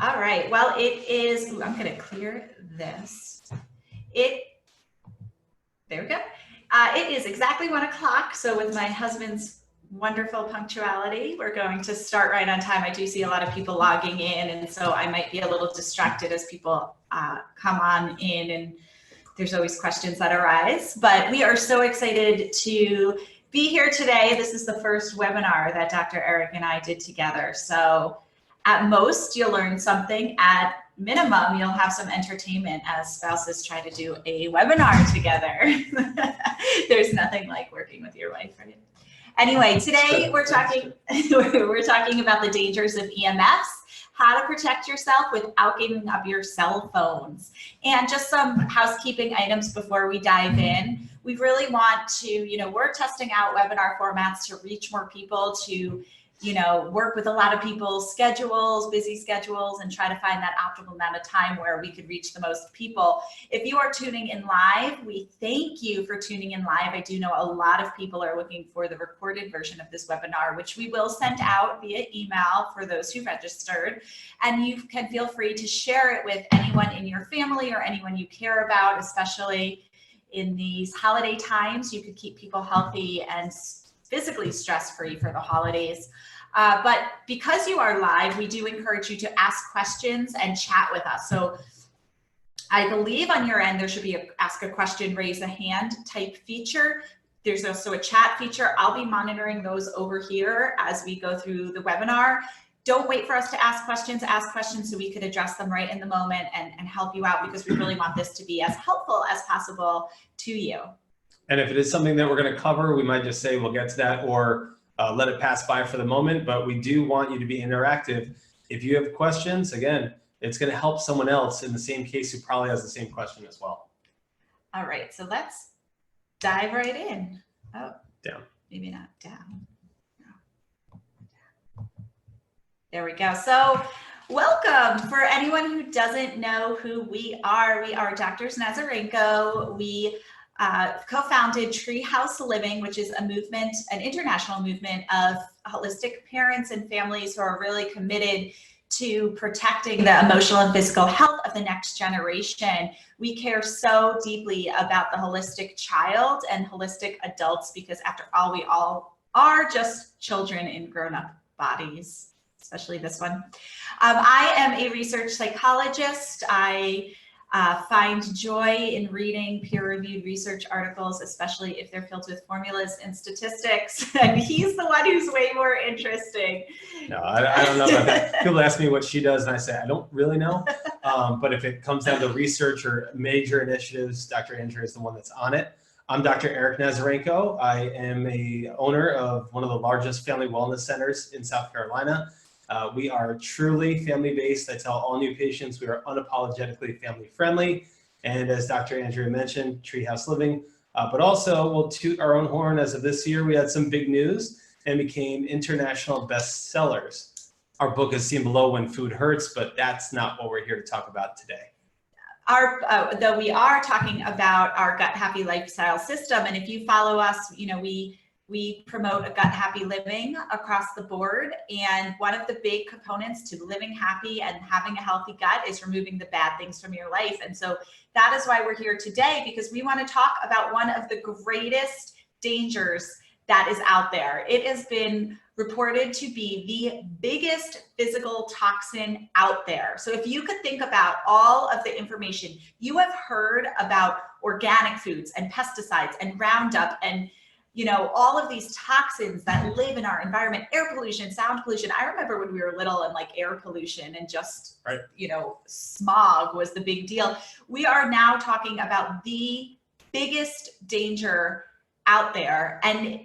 All right. Well, it is, ooh, I'm going to clear this. There we go. It is exactly 1 o'clock. So with my husband's wonderful punctuality, we're going to start right on time. I do see a lot of people logging in, and so I might be a little distracted as people come on in, and there's always questions that arise. But we are so excited to be here today. This is the first webinar that Dr. Eric and I did together. So at most, you'll learn something. At minimum, you'll have some entertainment as spouses try to do a webinar together. There's nothing like working with your wife, right? Anyway, today we're talking about the dangers of EMFs, how to protect yourself without giving up your cell phones, and just some housekeeping items before we dive in. We really want to, we're testing out webinar formats to reach more people, to work with a lot of people's schedules, busy schedules, and try to find that optimal amount of time where we could reach the most people. If you are tuning in live, we thank you for tuning in live. I do know a lot of people are looking for the recorded version of this webinar, which we will send out via email for those who registered. And you can feel free to share it with anyone in your family or anyone you care about, especially in these holiday times. You could keep people healthy and physically stress-free for the holidays. But because you are live, we do encourage you to ask questions and chat with us. So I believe on your end, there should be a ask a question, raise a hand type feature. There's also a chat feature. I'll be monitoring those over here as we go through the webinar. Don't wait for us to ask questions so we could address them right in the moment and help you out, because we really want this to be as helpful as possible to you. And if it is something that we're going to cover, we might just say we'll get to that, or let it pass by for the moment. But we do want you to be interactive. If you have questions, again, it's going to help someone else in the same case who probably has the same question as well. All right, so let's dive right in. Oh, down. Maybe not down. No. There we go. So welcome. For anyone who doesn't know who we are Doctors Nazarenko. We co-founded Treehouse Living, which is a movement, an international movement of holistic parents and families who are really committed to protecting the emotional and physical health of the next generation. We care so deeply about the holistic child and holistic adults, because after all, we all are just children in grown-up bodies, especially this one. I am a research psychologist. I find joy in reading peer-reviewed research articles, especially if they're filled with formulas and statistics. And he's the one who's way more interesting. No, I don't know about that. People ask me what she does, and I say, I don't really know. But if it comes down to research or major initiatives, Dr. Andrea is the one that's on it. I'm Dr. Eric Nazarenko. I am a owner of one of the largest family wellness centers in South Carolina. We are truly family-based. I tell all new patients we are unapologetically family-friendly. And as Dr. Andrea mentioned, Treehouse Living. But also, we'll toot our own horn. As of this year, we had some big news and became international bestsellers. Our book is seen below, When Food Hurts, but that's not what we're here to talk about today. Though we are talking about our gut happy lifestyle system. And if you follow us, we promote a gut happy living across the board. And one of the big components to living happy and having a healthy gut is removing the bad things from your life. And so that is why we're here today, because we want to talk about one of the greatest dangers that is out there. It has been reported to be the biggest physical toxin out there. So if you could think about all of the information you have heard about organic foods and pesticides and Roundup and all of these toxins that live in our environment, air pollution, sound pollution. I remember when we were little and like air pollution and just, right, smog was the big deal. We are now talking about the biggest danger out there. And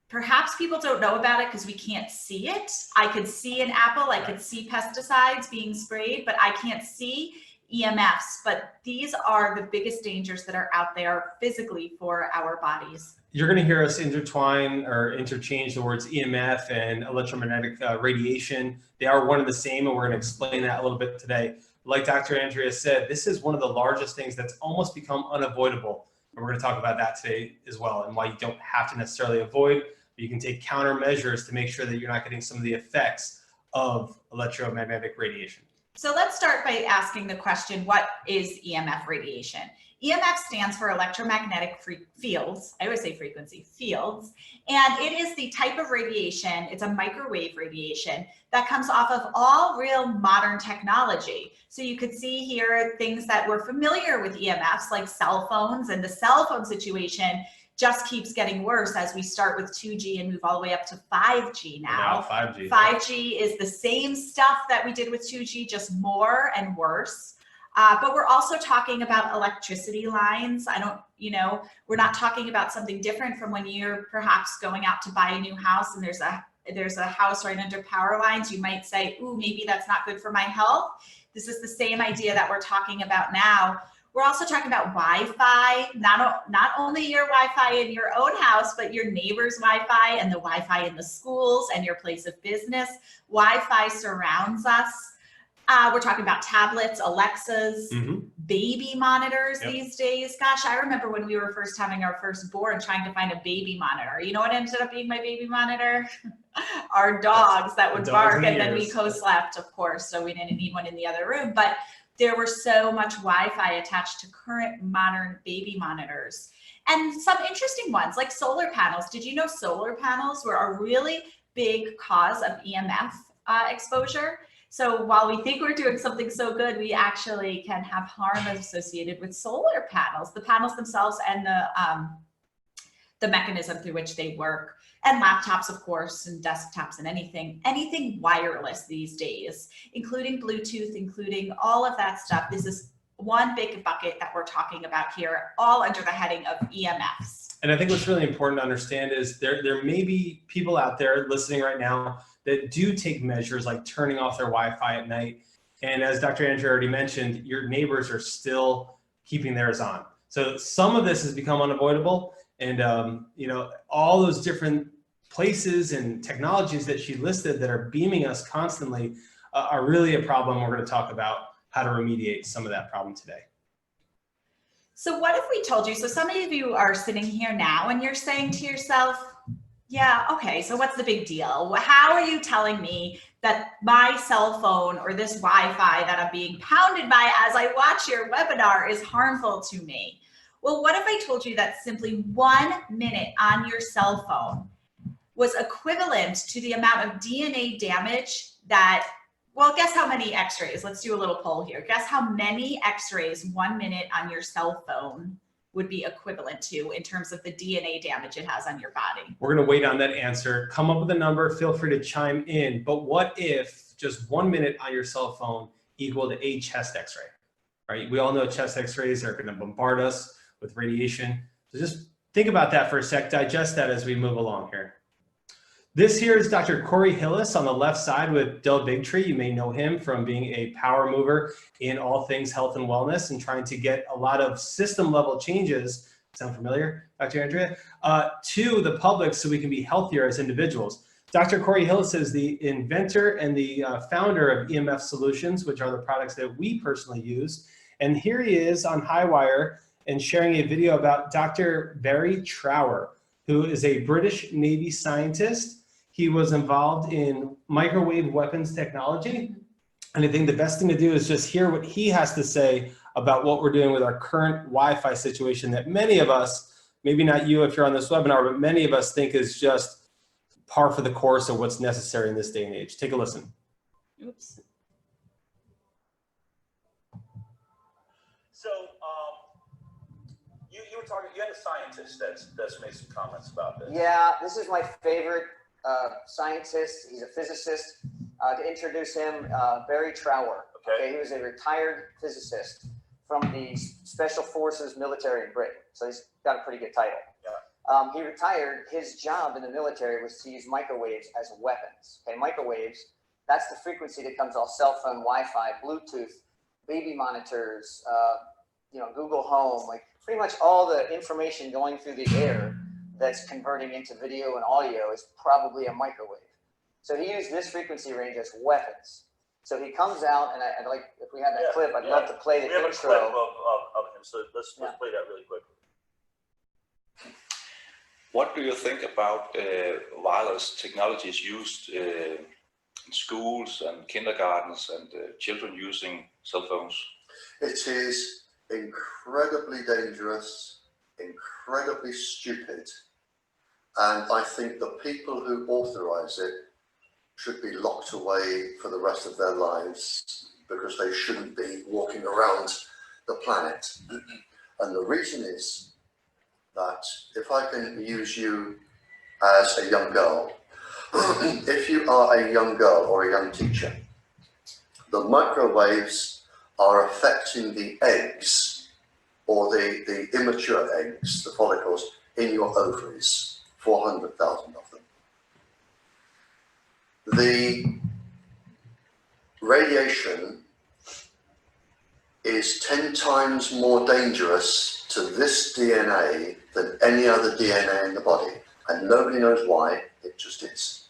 perhaps people don't know about it because we can't see it. I could see an apple, I could see pesticides being sprayed, but I can't see EMFs. But these are the biggest dangers that are out there physically for our bodies. You're going to hear us intertwine or interchange the words EMF and electromagnetic radiation. They are one and the same, and we're going to explain that a little bit today. Like Dr. Andrea said, this is one of the largest things that's almost become unavoidable. And we're going to talk about that today as well, and why you don't have to necessarily avoid, but you can take countermeasures to make sure that you're not getting some of the effects of electromagnetic radiation. So let's start by asking the question, what is EMF radiation? EMF stands for electromagnetic fields. I always say frequency, fields. And it is the type of radiation, it's a microwave radiation that comes off of all real modern technology. So you could see here things that we're familiar with EMFs like cell phones, and the cell phone situation just keeps getting worse as we start with 2G and move all the way up to 5G now. 5G. 5G is the same stuff that we did with 2G, just more and worse. But we're also talking about electricity lines. We're not talking about something different from when you're perhaps going out to buy a new house and there's a house right under power lines. You might say, ooh, maybe that's not good for my health. This is the same idea that we're talking about now. We're also talking about Wi-Fi, not only your Wi-Fi in your own house, but your neighbor's Wi-Fi and the Wi-Fi in the schools and your place of business. Wi-Fi surrounds us. We're talking about tablets, Alexas, baby monitors these days. Gosh, I remember when we were first having our firstborn trying to find a baby monitor. You know what ended up being my baby monitor? Our dogs that would bark, and then we co-slept, of course, so we didn't need one in the other room. But there were so much Wi-Fi attached to current modern baby monitors. And some interesting ones like solar panels. Did you know solar panels were a really big cause of EMF exposure? So while we think we're doing something so good, we actually can have harm associated with solar panels, the panels themselves and the mechanism through which they work. And laptops, of course, and desktops and anything wireless these days, including Bluetooth, including all of that stuff. This is one big bucket that we're talking about here, all under the heading of EMFs. And I think what's really important to understand is there may be people out there listening right now that do take measures like turning off their Wi-Fi at night. And as Dr. Andrew already mentioned, your neighbors are still keeping theirs on. So some of this has become unavoidable. And all those different places and technologies that she listed that are beaming us constantly are really a problem. We're going to talk about how to remediate some of that problem today. So what if we told you, so some of you are sitting here now and you're saying to yourself, yeah, okay, so what's the big deal? How are you telling me that my cell phone or this Wi-Fi that I'm being pounded by as I watch your webinar is harmful to me? Well, what if I told you that simply 1 minute on your cell phone was equivalent to the amount of DNA damage that, well, guess how many x-rays? Let's do a little poll here. Guess how many x-rays 1 minute on your cell phone would be equivalent to in terms of the DNA damage it has on your body? We're going to wait on that answer. Come up with a number. Feel free to chime in. But what if just 1 minute on your cell phone equal to a chest x-ray, right? We all know chest x-rays are going to bombard us with radiation. So just think about that for a sec. Digest that as we move along here. This here is Dr. Corey Hillis on the left side with Del Bigtree. You may know him from being a power mover in all things health and wellness and trying to get a lot of system level changes, sound familiar, Dr. Andrea, to the public so we can be healthier as individuals. Dr. Corey Hillis is the inventor and the founder of EMF Solutions, which are the products that we personally use. And here he is on Highwire and sharing a video about Dr. Barry Trower, who is a British Navy scientist. He was involved in microwave weapons technology. And I think the best thing to do is just hear what he has to say about what we're doing with our current Wi-Fi situation that many of us, maybe not you if you're on this webinar, but many of us think is just par for the course of what's necessary in this day and age. Take a listen. Oops. So you were talking, you had a scientist that's made some comments about this. Yeah, this is my favorite scientist. He's a physicist. To introduce him, Barry Trower. Okay, he was a retired physicist from the Special Forces military in Britain. So he's got a pretty good title. Yeah. He retired. His job in the military was to use microwaves as weapons. Okay, microwaves, that's the frequency that comes off cell phone, Wi-Fi, Bluetooth, baby monitors, Google Home, like pretty much all the information going through the air that's converting into video and audio is probably a microwave. So he used this frequency range as weapons. So he comes out, and I'd like, if we have that clip, I'd love to play the intro. We have a clip of him, so let's play that really quickly. What do you think about wireless technologies used in schools and kindergartens and children using cell phones? It is incredibly dangerous, incredibly stupid, and I think the people who authorize it should be locked away for the rest of their lives, because they shouldn't be walking around the planet. And the reason is that, if I can use you as a young girl, if you are a young girl or a young teacher, the microwaves are affecting the eggs, or the immature eggs, the follicles in your ovaries, 400,000 of them. The radiation is 10 times more dangerous to this DNA than any other DNA in the body, and nobody knows why, it just is.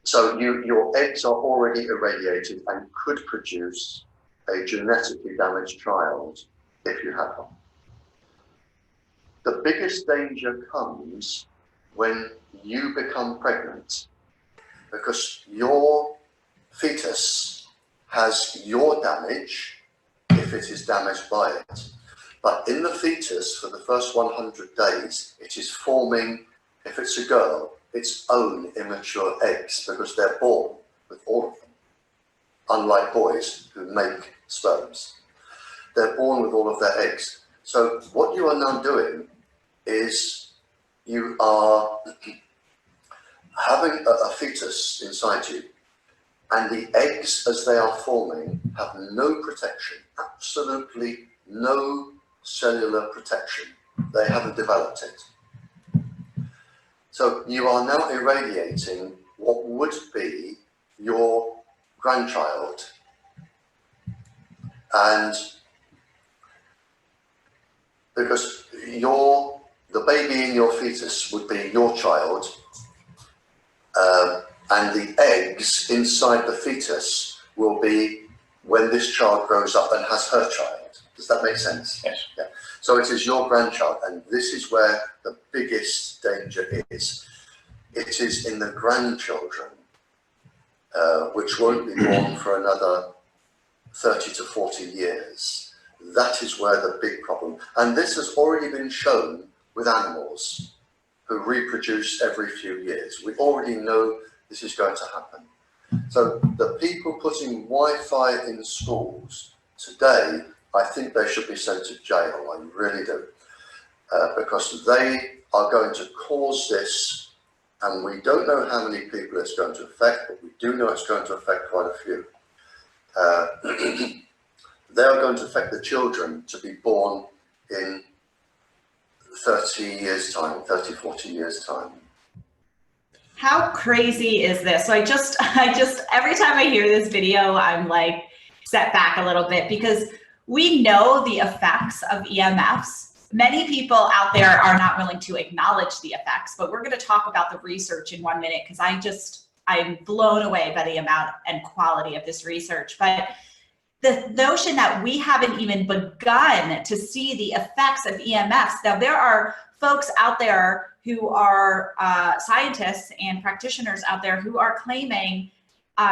So your eggs are already irradiated and could produce a genetically damaged child if you have one. The biggest danger comes when you become pregnant, because your fetus has your damage if it is damaged by it. But in the fetus, for the first 100 days, it is forming, if it's a girl, its own immature eggs, because they're born with all of them. Unlike boys who make sperms, they're born with all of their eggs. So what you are now doing is you are having a fetus inside you, and the eggs, as they are forming, have no protection, absolutely no cellular protection. They haven't developed it. So you are now irradiating what would be your grandchild, and because the baby in your fetus would be your child, and the eggs inside the fetus will be when this child grows up and has her child. Does that make sense? Yes. Yeah. So it is your grandchild, and this is where the biggest danger is. It is in the grandchildren, which won't be born for another 30 to 40 years. That is where the big problem, and this has already been shown with animals who reproduce every few years. We already know this is going to happen. So the people putting Wi-Fi in schools today, I think they should be sent to jail, I really do. Because they are going to cause this, and we don't know how many people it's going to affect, but we do know it's going to affect quite a few. They are going to affect the children to be born in 30 years time, 30, 40 years time. How crazy is this? So I just, every time I hear this video, I'm like set back a little bit, because we know the effects of EMFs. Many people out there are not willing to acknowledge the effects, but we're going to talk about the research in 1 minute, because I'm blown away by the amount and quality of this research. But the notion that we haven't even begun to see the effects of EMFs. Now, there are folks out there who are scientists and practitioners out there who are claiming,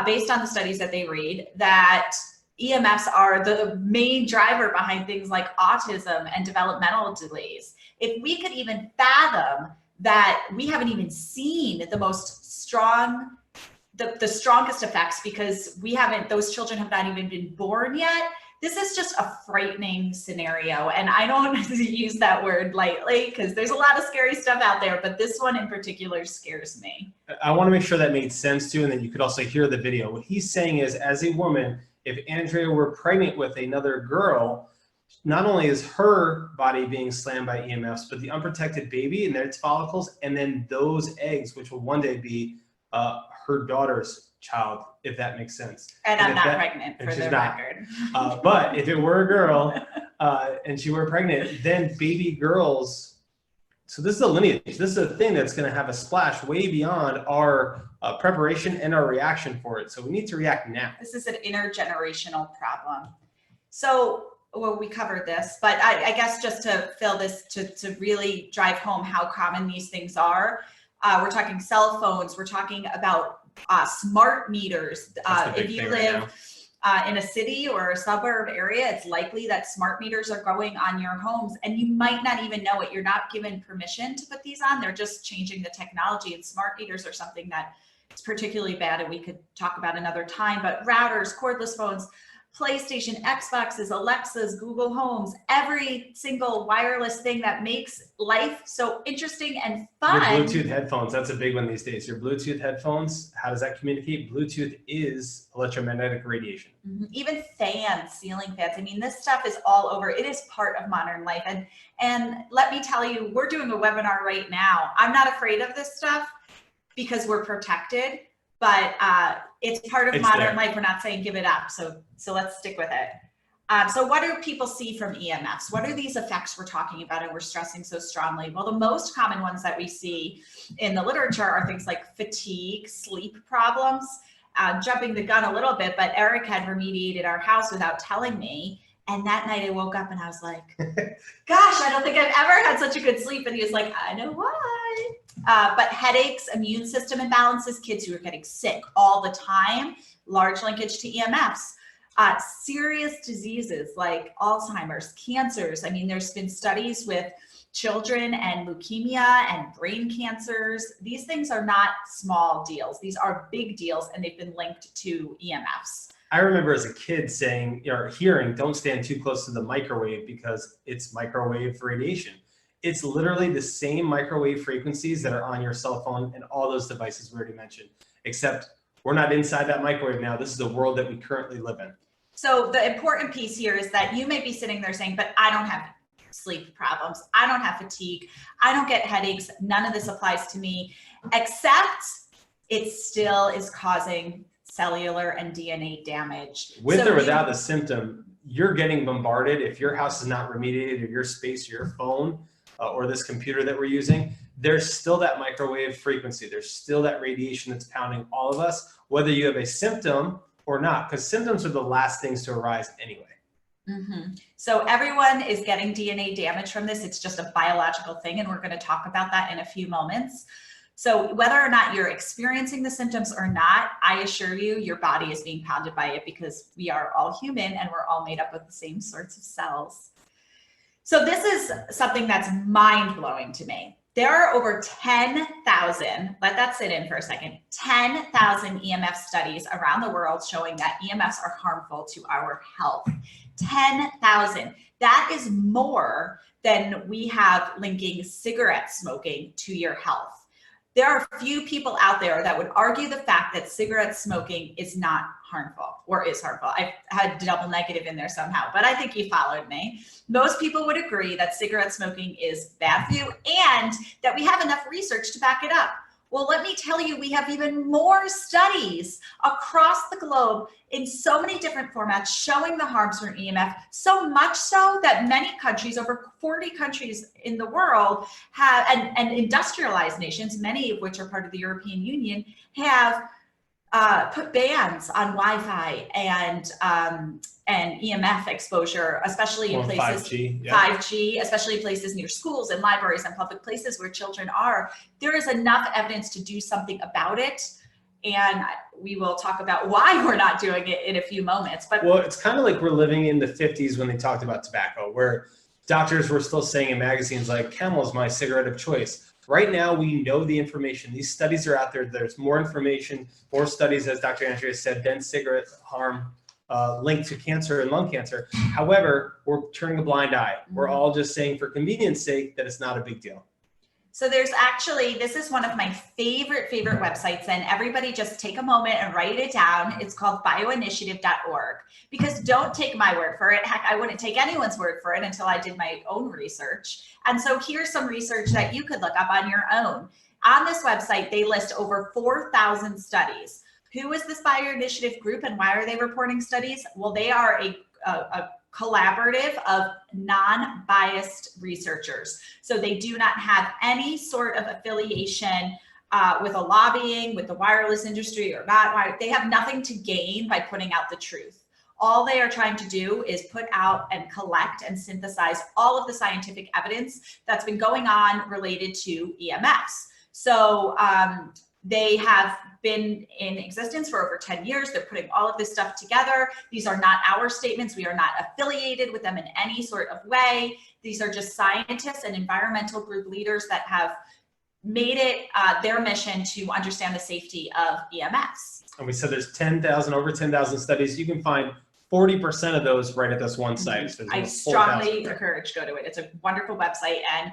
based on the studies that they read, that EMFs are the main driver behind things like autism and developmental delays. If we could even fathom that we haven't even seen the most strong, the strongest effects, because those children have not even been born yet. This is just a frightening scenario. And I don't use that word lightly, because there's a lot of scary stuff out there, but this one in particular scares me. I want to make sure that made sense too, and then you could also hear the video. What he's saying is, as a woman, if Andrea were pregnant with another girl, not only is her body being slammed by EMFs, but the unprotected baby and its follicles, and then those eggs, which will one day be her daughter's child, if that makes sense. And I'm not pregnant, for the record. But if it were a girl and she were pregnant, then baby girls, so this is a lineage. This is a thing that's going to have a splash way beyond our preparation and our reaction for it. So we need to react now. This is an intergenerational problem. So, well, we covered this, but I guess just to fill this, to really drive home how common these things are, we're talking cell phones, we're talking about smart meters. If you live in a city or a suburb area, it's likely that smart meters are going on your homes and you might not even know it. You're not given permission to put these on. They're just changing the technology, and smart meters are something that is particularly bad and we could talk about another time. But routers, cordless phones, PlayStation, Xboxes, Alexas, Google Homes, every single wireless thing that makes life so interesting and fun. Your Bluetooth headphones, that's a big one these days. Your Bluetooth headphones, how does that communicate? Bluetooth is electromagnetic radiation. Even fans, ceiling fans. I mean, this stuff is all over. It is part of modern life. And let me tell you, we're doing a webinar right now. I'm not afraid of this stuff because we're protected, but it's part of modern life. We're not saying give it up. So let's stick with it. So what do people see from EMFs? What are these effects we're talking about and we're stressing so strongly? Well, the most common ones that we see in the literature are things like fatigue, sleep problems, jumping the gun a little bit, but Eric had remediated our house without telling me. And that night I woke up and I was like, gosh, I don't think I've ever had such a good sleep. And he was like, I know why. But headaches, immune system imbalances, kids who are getting sick all the time, large linkage to EMFs. Serious diseases like Alzheimer's, cancers. I mean, there's been studies with children and leukemia and brain cancers. These things are not small deals. These are big deals, and they've been linked to EMFs. I remember as a kid saying, or hearing, don't stand too close to the microwave because it's microwave radiation. It's literally the same microwave frequencies that are on your cell phone and all those devices we already mentioned, except we're not inside that microwave now. This is the world that we currently live in. So the important piece here is that you may be sitting there saying, but I don't have sleep problems. I don't have fatigue. I don't get headaches. None of this applies to me, except it still is causing cellular and DNA damage. With or without the symptom, you're getting bombarded. If your house is not remediated, or your space, or your phone, or this computer that we're using, there's still that microwave frequency. There's still that radiation that's pounding all of us, whether you have a symptom or not, because symptoms are the last things to arise anyway. So everyone is getting DNA damage from this. It's just a biological thing, and we're going to talk about that in a few moments. So whether or not you're experiencing the symptoms or not, I assure you, your body is being pounded by it because we are all human and we're all made up of the same sorts of cells. So this is something that's mind-blowing to me. There are over 10,000, let that sit in for a second, 10,000 EMF studies around the world showing that EMFs are harmful to our health. 10,000. That is more than we have linking cigarette smoking to your health. There are few people out there that would argue the fact that cigarette smoking is not harmful or is harmful. I had double negative in there somehow, but I think you followed me. Most people would agree that cigarette smoking is bad for you and that we have enough research to back it up. Well, let me tell you, we have even more studies across the globe in so many different formats showing the harms from EMF, so much so that many countries, over 40 countries in the world have, and industrialized nations, many of which are part of the European Union, have put bans on Wi-Fi and EMF exposure, especially in places, 5G, especially in places near schools and libraries and public places where children are. There is enough evidence to do something about it. And we will talk about why we're not doing it in a few moments. But well, it's kind of like we're living in the 50s when they talked about tobacco, where doctors were still saying in magazines like, Camel's my cigarette of choice. Right now, we know the information. These studies are out there. There's more information, more studies, as Dr. Andrea said, than cigarette harm linked to cancer and lung cancer. However, we're turning a blind eye. We're all just saying for convenience sake that it's not a big deal. So there's actually, this is one of my favorite websites, and everybody just take a moment and write it down. It's called bioinitiative.org, because don't take my word for it. Heck, I wouldn't take anyone's word for it until I did my own research. And so here's some research that you could look up on your own. On this website, they list over 4,000 studies. Who is this bioinitiative group and why are they reporting studies? Well, they are a collaborative of non-biased researchers. So they do not have any sort of affiliation with a lobbying, with the wireless industry or not. They have nothing to gain by putting out the truth. All they are trying to do is put out and collect and synthesize all of the scientific evidence that's been going on related to EMFs. So they have been in existence for over 10 years. They're putting all of this stuff together. These are not our statements. We are not affiliated with them in any sort of way. These are just scientists and environmental group leaders that have made it their mission to understand the safety of EMFs. And we said there's 10,000, over 10,000 studies. You can find 40% of those right at this one site. So I there's strongly 4,000. encourage go to it. It's a wonderful website, and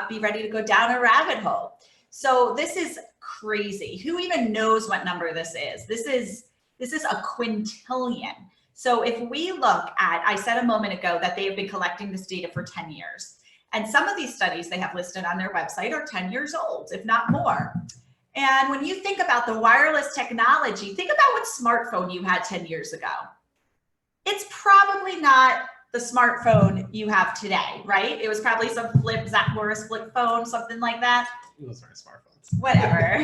be ready to go down a rabbit hole. So this is crazy. Who even knows what number this is? This is a quintillion. So if we look at, I said a moment ago that they have been collecting this data for 10 years. And some of these studies they have listed on their website are 10 years old, if not more. And when you think about the wireless technology, think about what smartphone you had 10 years ago. It's probably not the smartphone you have today, right? It was probably some Zach Morris flip phone, something like that. Those aren't smartphones. Whatever.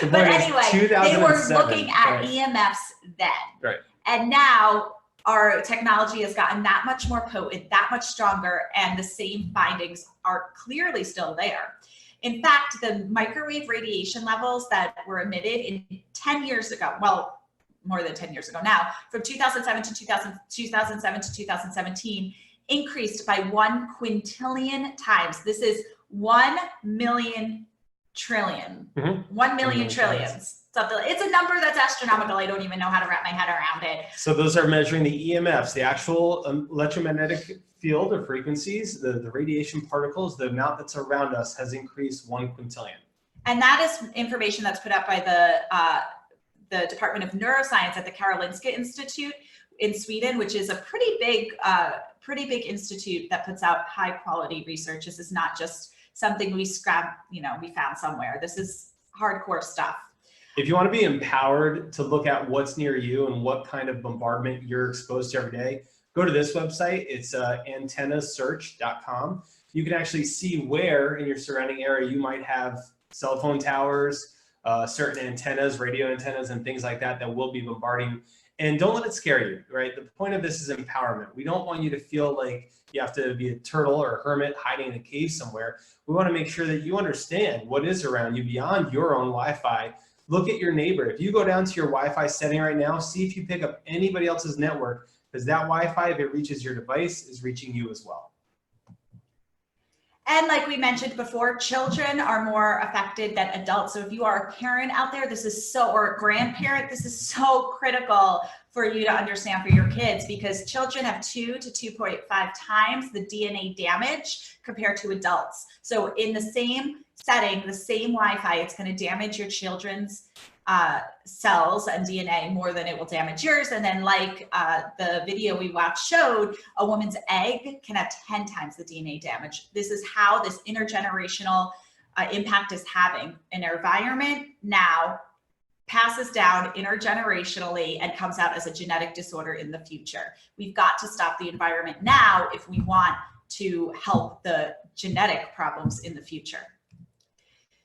The But point is anyway, they were 2007, looking at right. EMFs then. Right. And now our technology has gotten that much more potent, that much stronger, and the same findings are clearly still there. In fact, the microwave radiation levels that were emitted in 10 years ago, well, more than 10 years ago now, from 2007 to 2017, increased by 1 quintillion times. This is 1 million trillion, 1 million trillions. Something. It's a number that's astronomical. I don't even know how to wrap my head around it. So those are measuring the EMFs, the actual electromagnetic field or frequencies, the radiation particles, the amount that's around us has increased 1 quintillion. And that is information that's put up by the Department of Neuroscience at the Karolinska Institute in Sweden, which is a pretty big institute that puts out high quality research. This is not just something we found somewhere. This is hardcore stuff. If you want to be empowered to look at what's near you and what kind of bombardment you're exposed to every day, go to this website. It's antennasearch.com. You can actually see where in your surrounding area you might have cell phone towers, certain antennas, radio antennas, and things like that that will be bombarding. And don't let it scare you, right? The point of this is empowerment. We don't want you to feel like you have to be a turtle or a hermit hiding in a cave somewhere. We want to make sure that you understand what is around you beyond your own Wi-Fi. Look at your neighbor. If you go down to your Wi-Fi setting right now, see if you pick up anybody else's network, because that Wi-Fi, if it reaches your device, is reaching you as well. And like we mentioned before, children are more affected than adults. So if you are a parent out there, or a grandparent, this is so critical for you to understand for your kids, because children have 2 to 2.5 times the DNA damage compared to adults. So in the same setting, the same Wi-Fi, it's going to damage your children's cells and DNA more than it will damage yours. And then like the video we watched showed, a woman's egg can have 10 times the DNA damage. This is how this intergenerational impact is having an environment now passes down intergenerationally and comes out as a genetic disorder in the future. We've got to stop the environment now if we want to help the genetic problems in the future.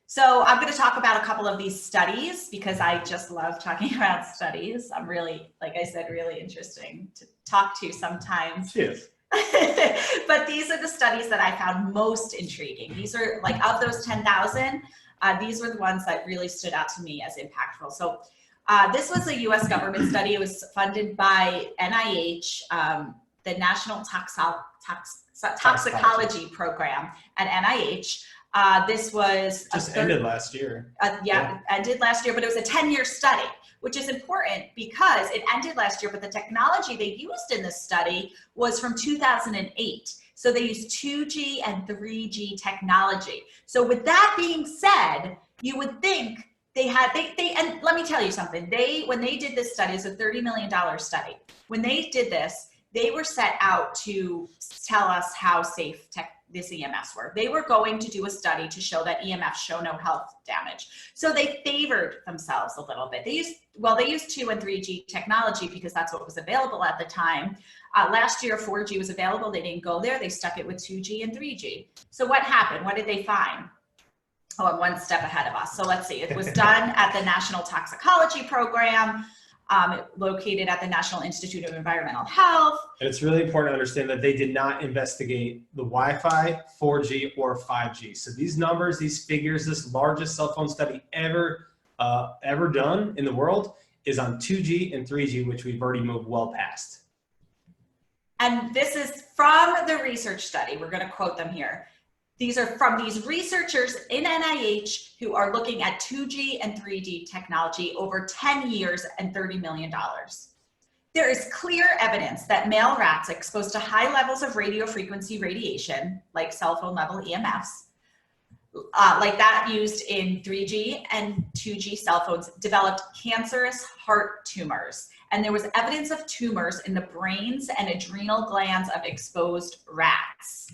So I'm going to talk about a couple of these studies because I just love talking about studies. I'm really, like I said, really interesting to talk to sometimes. Yes. But these are the studies that I found most intriguing. These are like, of those 10,000, these were the ones that really stood out to me as impactful. So this was a US government study. It was funded by NIH, the National Toxicology Program at NIH. This was just ended last year. Ended last year, but it was a 10-year study, which is important because it ended last year, but the technology they used in this study was from 2008. So they used 2G and 3G technology. So with that being said, you would think and let me tell you something, when they did this study, it's a $30 million study. When they did this, they were set out to tell us how safe this EMFs were. They were going to do a study to show that EMFs show no health damage. So they favored themselves a little bit. They used 2 and 3G technology because that's what was available at the time. Last year, 4G was available. They didn't go there. They stuck it with 2G and 3G. So what happened? What did they find? Oh, I'm one step ahead of us. So let's see. It was done at the National Toxicology Program. located at the National Institute of Environmental Health. And it's really important to understand that they did not investigate the Wi-Fi, 4G, or 5G. So these numbers, these figures, this largest cell phone study ever done in the world is on 2G and 3G, which we've already moved well past. And this is from the research study. We're going to quote them here. These are from these researchers in NIH who are looking at 2G and 3G technology over 10 years and $30 million. There is clear evidence that male rats exposed to high levels of radio frequency radiation, like cell phone level EMFs, like that used in 3G and 2G cell phones, developed cancerous heart tumors. And there was evidence of tumors in the brains and adrenal glands of exposed rats.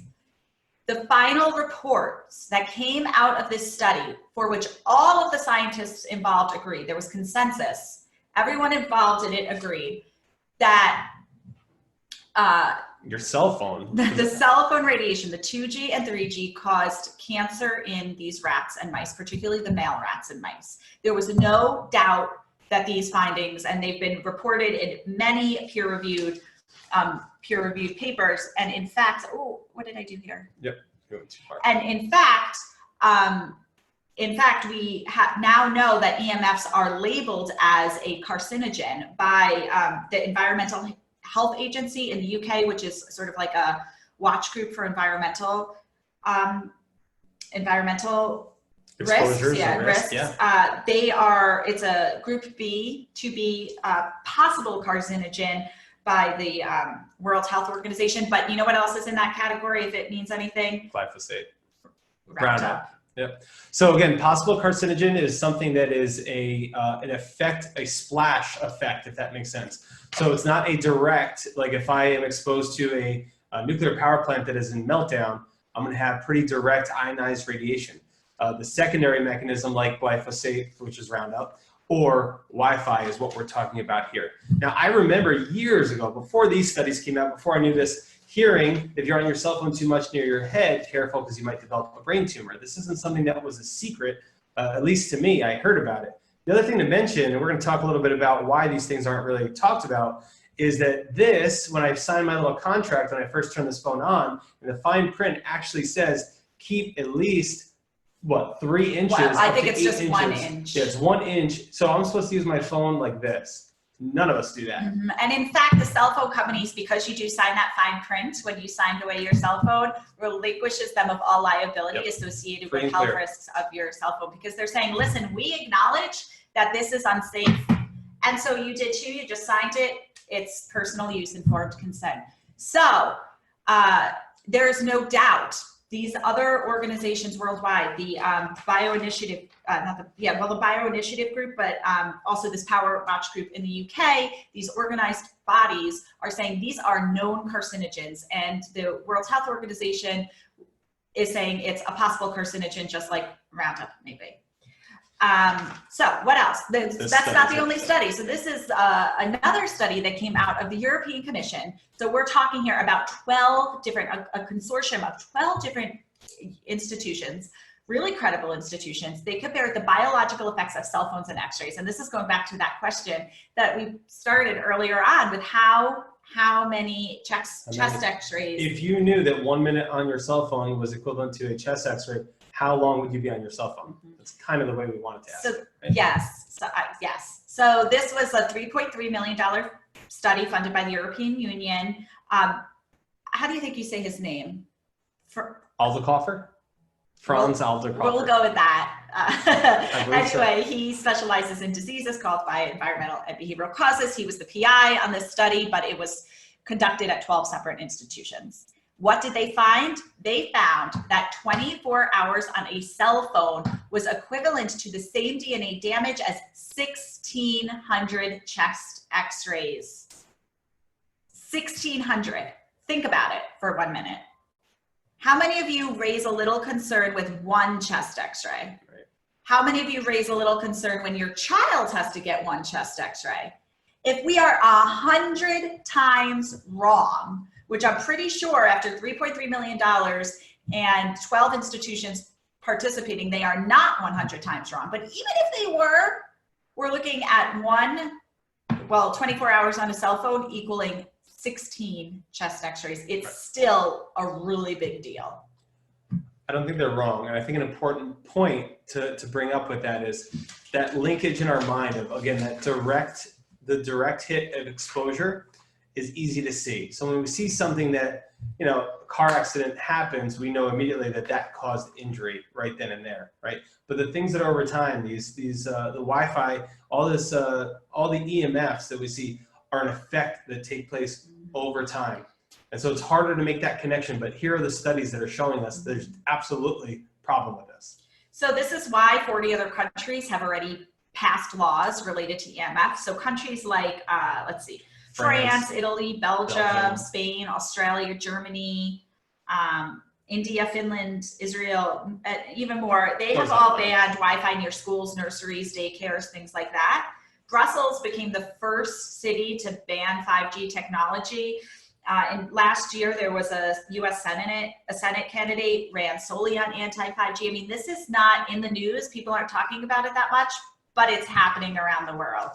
The final reports that came out of this study, for which all of the scientists involved agreed, there was consensus, everyone involved in it agreed, that Your cell phone. the cell phone radiation, the 2G and 3G, caused cancer in these rats and mice, particularly the male rats and mice. There was no doubt that these findings, and they've been reported in many peer-reviewed papers, and in fact, oh, what did I do here? Yep, going too far. And in fact, we now know that EMFs are labeled as a carcinogen by the Environmental Health Agency in the UK, which is sort of like a watch group for environmental Exposures risks. and risks, yeah. It's a group B to be possible carcinogen by the World Health Organization. But you know what else is in that category, if it means anything? Glyphosate. Roundup. Yep. So again, possible carcinogen is something that is an effect, a splash effect, if that makes sense. So it's not a direct, like if I am exposed to a nuclear power plant that is in meltdown, I'm going to have pretty direct ionized radiation. The secondary mechanism, like glyphosate, which is Roundup, or Wi-Fi is what we're talking about here. Now, I remember years ago, before these studies came out, before I knew this, hearing if you're on your cell phone too much near your head, careful because you might develop a brain tumor. This isn't something that was a secret, at least to me. I heard about it. The other thing to mention, and we're going to talk a little bit about why these things aren't really talked about, is that this, when I signed my little contract, when I first turned this phone on, and the fine print actually says keep at least, what, 3 inches? Well, I up think to it's 8 just inches. 1 inch. Yeah, it's 1 inch. So I'm supposed to use my phone like this. None of us do that. Mm-hmm. And in fact, the cell phone companies, because you do sign that fine print when you signed away your cell phone, relinquishes them of all liability associated with health risks of your cell phone, because they're saying, listen, we acknowledge that this is unsafe. And so you did too, you just signed it. It's personal use, informed consent. So there is no doubt these other organizations worldwide, the Bio Initiative, the Bio Initiative group, but also this Power Watch group in the UK, these organized bodies are saying these are known carcinogens, and the World Health Organization is saying it's a possible carcinogen, just like Roundup maybe. So what else? That's not the only study. So this is another study that came out of the European Commission. So we're talking here about 12 different, a consortium of 12 different institutions, really credible institutions. They compared the biological effects of cell phones and x-rays. And this is going back to that question that we started earlier on with how many chest x-rays. If you knew that 1 minute on your cell phone was equivalent to a chest x-ray, how long would you be on your cell phone? That's kind of the way we wanted to ask it, right? Yes. Yes. So this was a $3.3 million study funded by the European Union. How do you think you say his name? Aldekoffer? Franz Aldekoffer. We'll go with that. Anyway, so. He specializes in diseases caused by environmental and behavioral causes. He was the PI on this study, but it was conducted at 12 separate institutions. What did they find? They found that 24 hours on a cell phone was equivalent to the same DNA damage as 1,600 chest x-rays. 1,600. Think about it for 1 minute. How many of you raise a little concern with one chest x-ray? Right. How many of you raise a little concern when your child has to get one chest x-ray? If we are 100 times wrong, which I'm pretty sure after $3.3 million and 12 institutions participating, they are not 100 times wrong. But even if they were, we're looking at well, 24 hours on a cell phone equaling 16 chest x-rays. It's still a really big deal. I don't think they're wrong. And I think an important point to bring up with that is that linkage in our mind of, again, the direct hit of exposure is easy to see. So when we see something that, you know, a car accident happens, we know immediately that that caused injury right then and there, right? But the things that are over time, the Wi-Fi, all the EMFs that we see are an effect that take place over time. And so it's harder to make that connection, but here are the studies that are showing us there's absolutely a problem with this. So this is why 40 other countries have already passed laws related to EMF. So countries like, let's see, France, Italy, Belgium, Spain, Australia, Germany, India, Finland, Israel, even more, they have all banned Wi-Fi near schools, nurseries, daycares, things like that. Brussels became the first city to ban 5G technology. And last year, there was a U.S. Senate candidate ran solely on anti-5G. I mean, this is not in the news. People aren't talking about it that much, but it's happening around the world.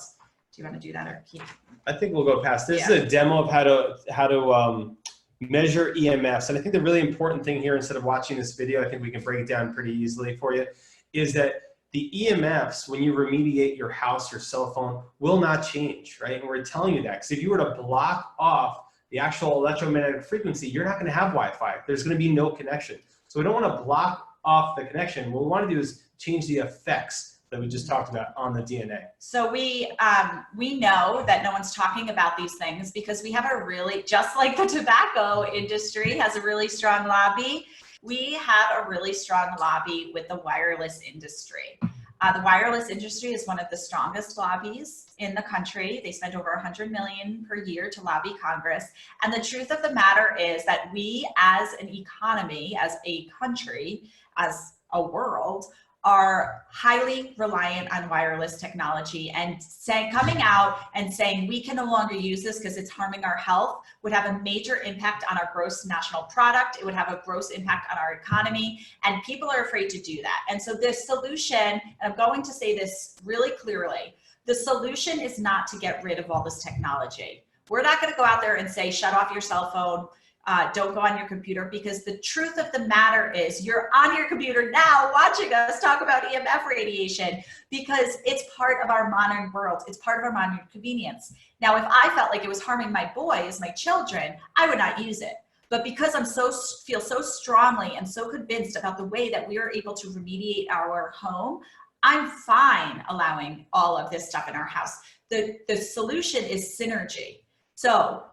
Do you want to do that or keep? I think we'll go past. This is a demo of how to measure EMFs. And I think the really important thing here, instead of watching this video, I think we can break it down pretty easily for you, is that the EMFs, when you remediate your house, your cell phone, will not change, right? And we're telling you that, because if you were to block off the actual electromagnetic frequency, you're not going to have Wi-Fi. There's going to be no connection. So we don't want to block off the connection. What we want to do is change the effects that we just talked about on the DNA. So we know that no one's talking about these things because we have a really, just like the tobacco industry has a really strong lobby, we have a really strong lobby with the wireless industry. The wireless industry is one of the strongest lobbies in the country. They spend over $100 million per year to lobby Congress. And the truth of the matter is that we as an economy, as a country, as a world, are highly reliant on wireless technology, and coming out and saying we can no longer use this because it's harming our health would have a major impact on our gross national product. It would have a gross impact on our economy, and people are afraid to do that. And so the solution, and I'm going to say this really clearly, the solution is not to get rid of all this technology. We're not going to go out there and say, shut off your cell phone, don't go on your computer, because the truth of the matter is you're on your computer now watching us talk about EMF radiation because it's part of our modern world. It's part of our modern convenience. Now, if I felt like it was harming my boys, my children, I would not use it. But because I'm feel so strongly and so convinced about the way that we are able to remediate our home, I'm fine allowing all of this stuff in our house. The solution is synergy. So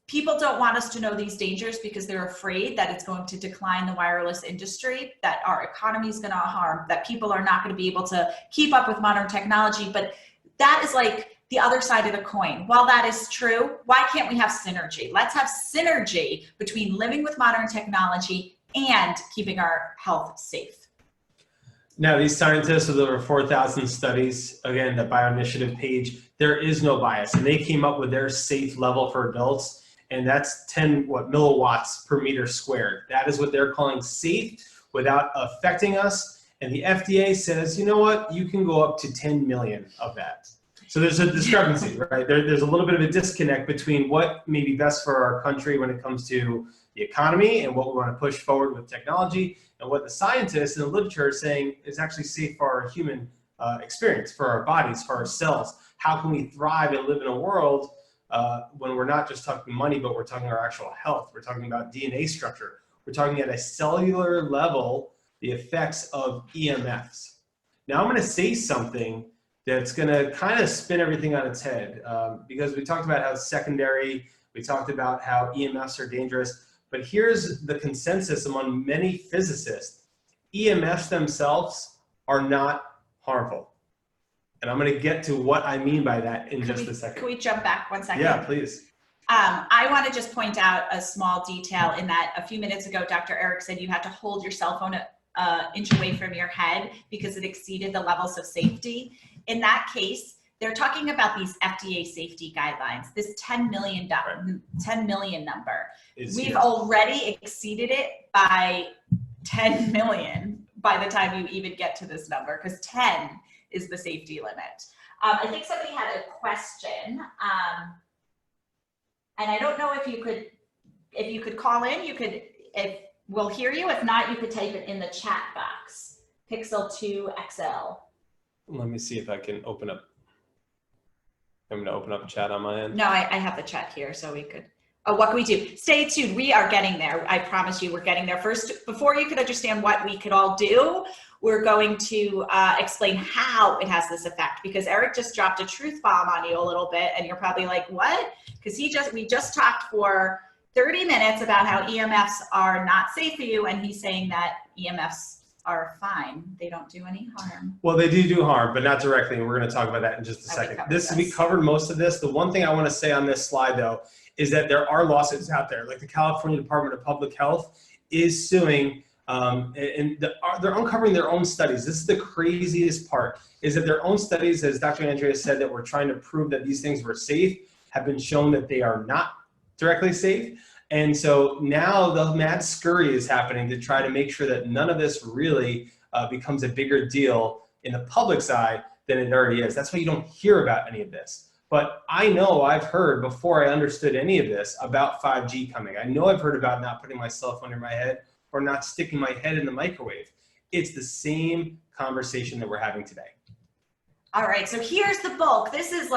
people don't want us to know these dangers because they're afraid that it's going to decline the wireless industry, that our economy is going to harm, that people are not going to be able to keep up with modern technology. But that is like the other side of the coin. While that is true, why can't we have synergy? Let's have synergy between living with modern technology and keeping our health safe. Now, these scientists with over 4,000 studies, again, the BioInitiative page, there is no bias. And they came up with their safe level for adults. And that's 10 milliwatts per meter squared. That is what they're calling safe without affecting us. And the FDA says, you know what, you can go up to 10 million of that. So there's a discrepancy, right? There's a little bit of a disconnect between what may be best for our country when it comes to the economy and what we want to push forward with technology, and what the scientists and the literature are saying is actually safe for our human experience, for our bodies, for our cells. How can we thrive and live in a world when we're not just talking money, but we're talking our actual health. We're talking about DNA structure. We're talking at a cellular level, the effects of EMFs. Now I'm going to say something that's going to kind of spin everything on its head because we talked about how it's secondary. We talked about how EMFs are dangerous, but here's the consensus among many physicists. EMFs themselves are not harmful. And I'm going to get to what I mean by that in just a second. Can we jump back 1 second? Yeah, please. I want to just point out a small detail in that a few minutes ago, Dr. Eric said you had to hold your cell phone an inch away from your head because it exceeded the levels of safety. In that case, they're talking about these FDA safety guidelines, this 10 million number. We've already exceeded it by 10 million by the time you even get to this number, because 10 is the safety limit. I think somebody had a question, and I don't know if you could call in, if we'll hear you. If not, you could type it in the chat box. Pixel 2 XL. Let me see if I can open up. I'm going to open up chat on my end. No, I have the chat here, so we could. Oh, what can we do? Stay tuned. We are getting there. I promise you, we're getting there. First, before you could understand what we could all do, we're going to explain how it has this effect, because Eric just dropped a truth bomb on you a little bit, and you're probably like, what? Because we just talked for 30 minutes about how EMFs are not safe for you, and he's saying that EMFs are fine. They don't do any harm. Well, they do harm, but not directly, and we're going to talk about that in just a second. We covered most of this. The one thing I want to say on this slide, though, is that there are lawsuits out there. Like the California Department of Public Health is suing, and they're uncovering their own studies. This is the craziest part, is that their own studies, as Dr. Andrea said, that we're trying to prove that these things were safe, have been shown that they are not directly safe. And so now the mad scurry is happening to try to make sure that none of this really becomes a bigger deal in the public's eye than it already is. That's why you don't hear about any of this. But I know I've heard, before I understood any of this, about 5G coming. I know I've heard about not putting my cell phone in my head or not sticking my head in the microwave. It's the same conversation that we're having today. All right, so here's the bulk. This is the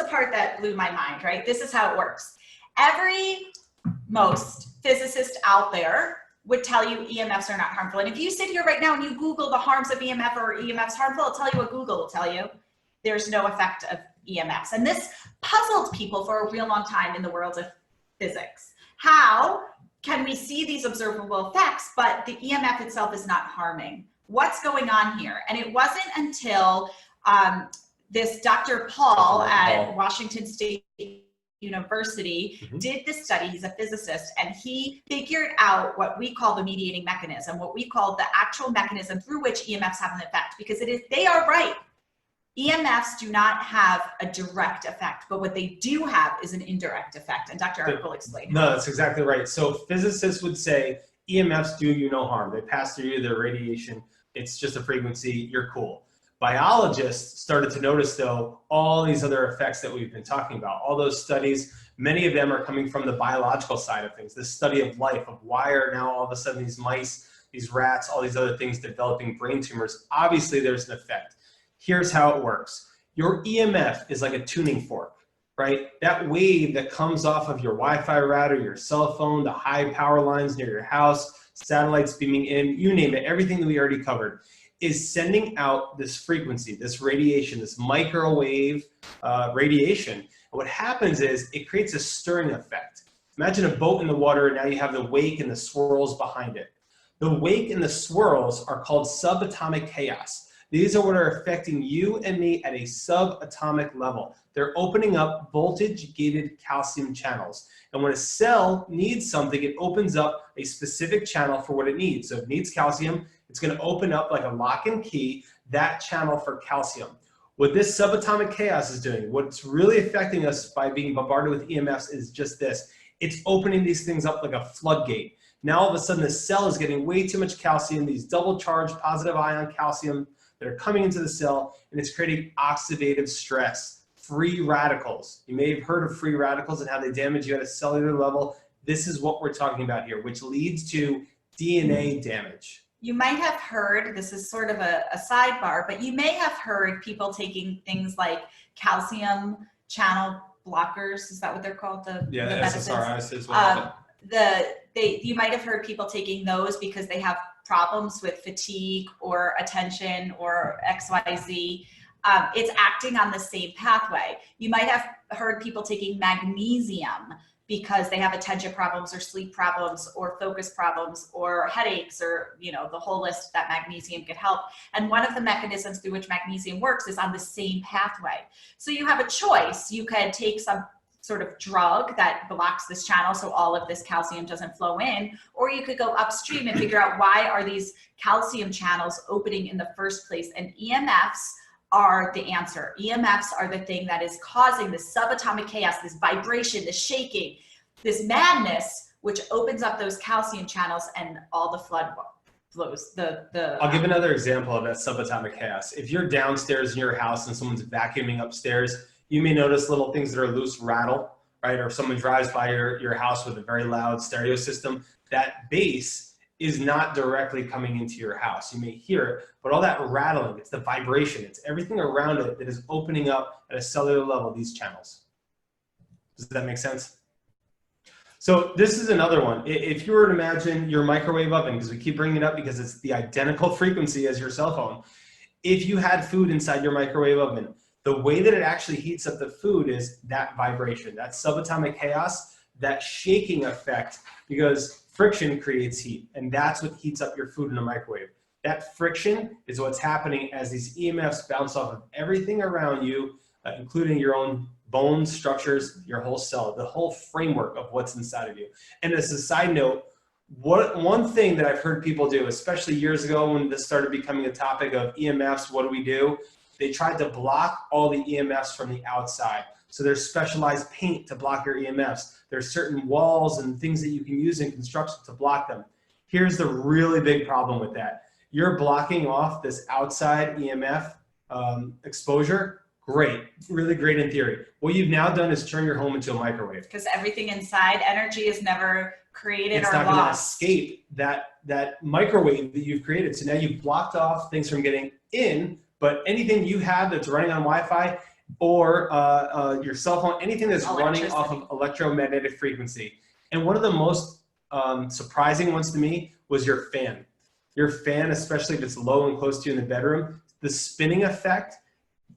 part that blew my mind, right? This is how it works. Most physicists out there would tell you EMFs are not harmful. And if you sit here right now and you Google the harms of EMF or EMFs harmful, I'll tell you what Google will tell you. There's no effect of EMFs. And this puzzled people for a real long time in the world of physics. How can we see these observable effects, but the EMF itself is not harming? What's going on here? And it wasn't until this Dr. Paul at Washington State University did this study. He's a physicist, and he figured out what we call the mediating mechanism, what we call the actual mechanism through which EMFs have an effect, because they are right. EMFs do not have a direct effect, but what they do have is an indirect effect. And Dr. Eric will explain. No, that's exactly right. So physicists would say EMFs do you no harm. They pass through you, they're radiation. It's just a frequency, you're cool. Biologists started to notice, though, all these other effects that we've been talking about. All those studies, many of them are coming from the biological side of things, the study of life, of why are now all of a sudden these mice, these rats, all these other things developing brain tumors. Obviously, there's an effect. Here's how it works. Your EMF is like a tuning fork, right? That wave that comes off of your Wi-Fi router, your cell phone, the high power lines near your house, satellites beaming in, you name it, everything that we already covered, is sending out this frequency, this radiation, this microwave radiation. And what happens is it creates a stirring effect. Imagine a boat in the water, and now you have the wake and the swirls behind it. The wake and the swirls are called subatomic chaos. These are what are affecting you and me at a subatomic level. They're opening up voltage-gated calcium channels. And when a cell needs something, it opens up a specific channel for what it needs. So if it needs calcium, it's going to open up like a lock and key, that channel for calcium. What this subatomic chaos is doing, what's really affecting us by being bombarded with EMFs is just this. It's opening these things up like a floodgate. Now all of a sudden the cell is getting way too much calcium, these double charged positive ion calcium that are coming into the cell, and it's creating oxidative stress, free radicals. You may have heard of free radicals and how they damage you at a cellular level. This is what we're talking about here, which leads to DNA damage. You might have heard, this is sort of a sidebar, but you may have heard people taking things like calcium channel blockers. Is that what they're called? The SSRIs as well. You might have heard people taking those because they have problems with fatigue or attention or XYZ. It's acting on the same pathway. You might have heard people taking magnesium because they have attention problems or sleep problems or focus problems or headaches or, the whole list that magnesium could help. And one of the mechanisms through which magnesium works is on the same pathway. So you have a choice. You could take some sort of drug that blocks this channel so all of this calcium doesn't flow in, or you could go upstream and figure out why are these calcium channels opening in the first place. And EMFs are the answer. EMFs are the thing that is causing this subatomic chaos, this vibration, this shaking, this madness, which opens up those calcium channels and all the flows, I'll give another example of that subatomic chaos. If you're downstairs in your house and someone's vacuuming upstairs, you may notice little things that are loose rattle, right? Or if someone drives by your house with a very loud stereo system, that bass is not directly coming into your house. You may hear it, but all that rattling, it's the vibration, it's everything around it that is opening up at a cellular level these channels. Does that make sense? So this is another one. If you were to imagine your microwave oven, because we keep bringing it up because it's the identical frequency as your cell phone. If you had food inside your microwave oven, the way that it actually heats up the food is that vibration, that subatomic chaos, that shaking effect, because friction creates heat, and that's what heats up your food in a microwave. That friction is what's happening as these EMFs bounce off of everything around you, including your own bones, structures, your whole cell, the whole framework of what's inside of you. And as a side note, one thing that I've heard people do, especially years ago when this started becoming a topic of EMFs, what do we do? They tried to block all the EMFs from the outside. So there's specialized paint to block your EMFs. There's certain walls and things that you can use in construction to block them. Here's the really big problem with that. You're blocking off this outside EMF exposure. Great, really great in theory. What you've now done is turn your home into a microwave. Because everything inside, energy is never created it's or not lost. going to escape that microwave that you've created. So now you've blocked off things from getting in, but anything you have that's running on Wi-Fi or your cell phone, anything that's running off of electromagnetic frequency. And one of the most surprising ones to me was your fan. Your fan, especially if it's low and close to you in the bedroom, the spinning effect.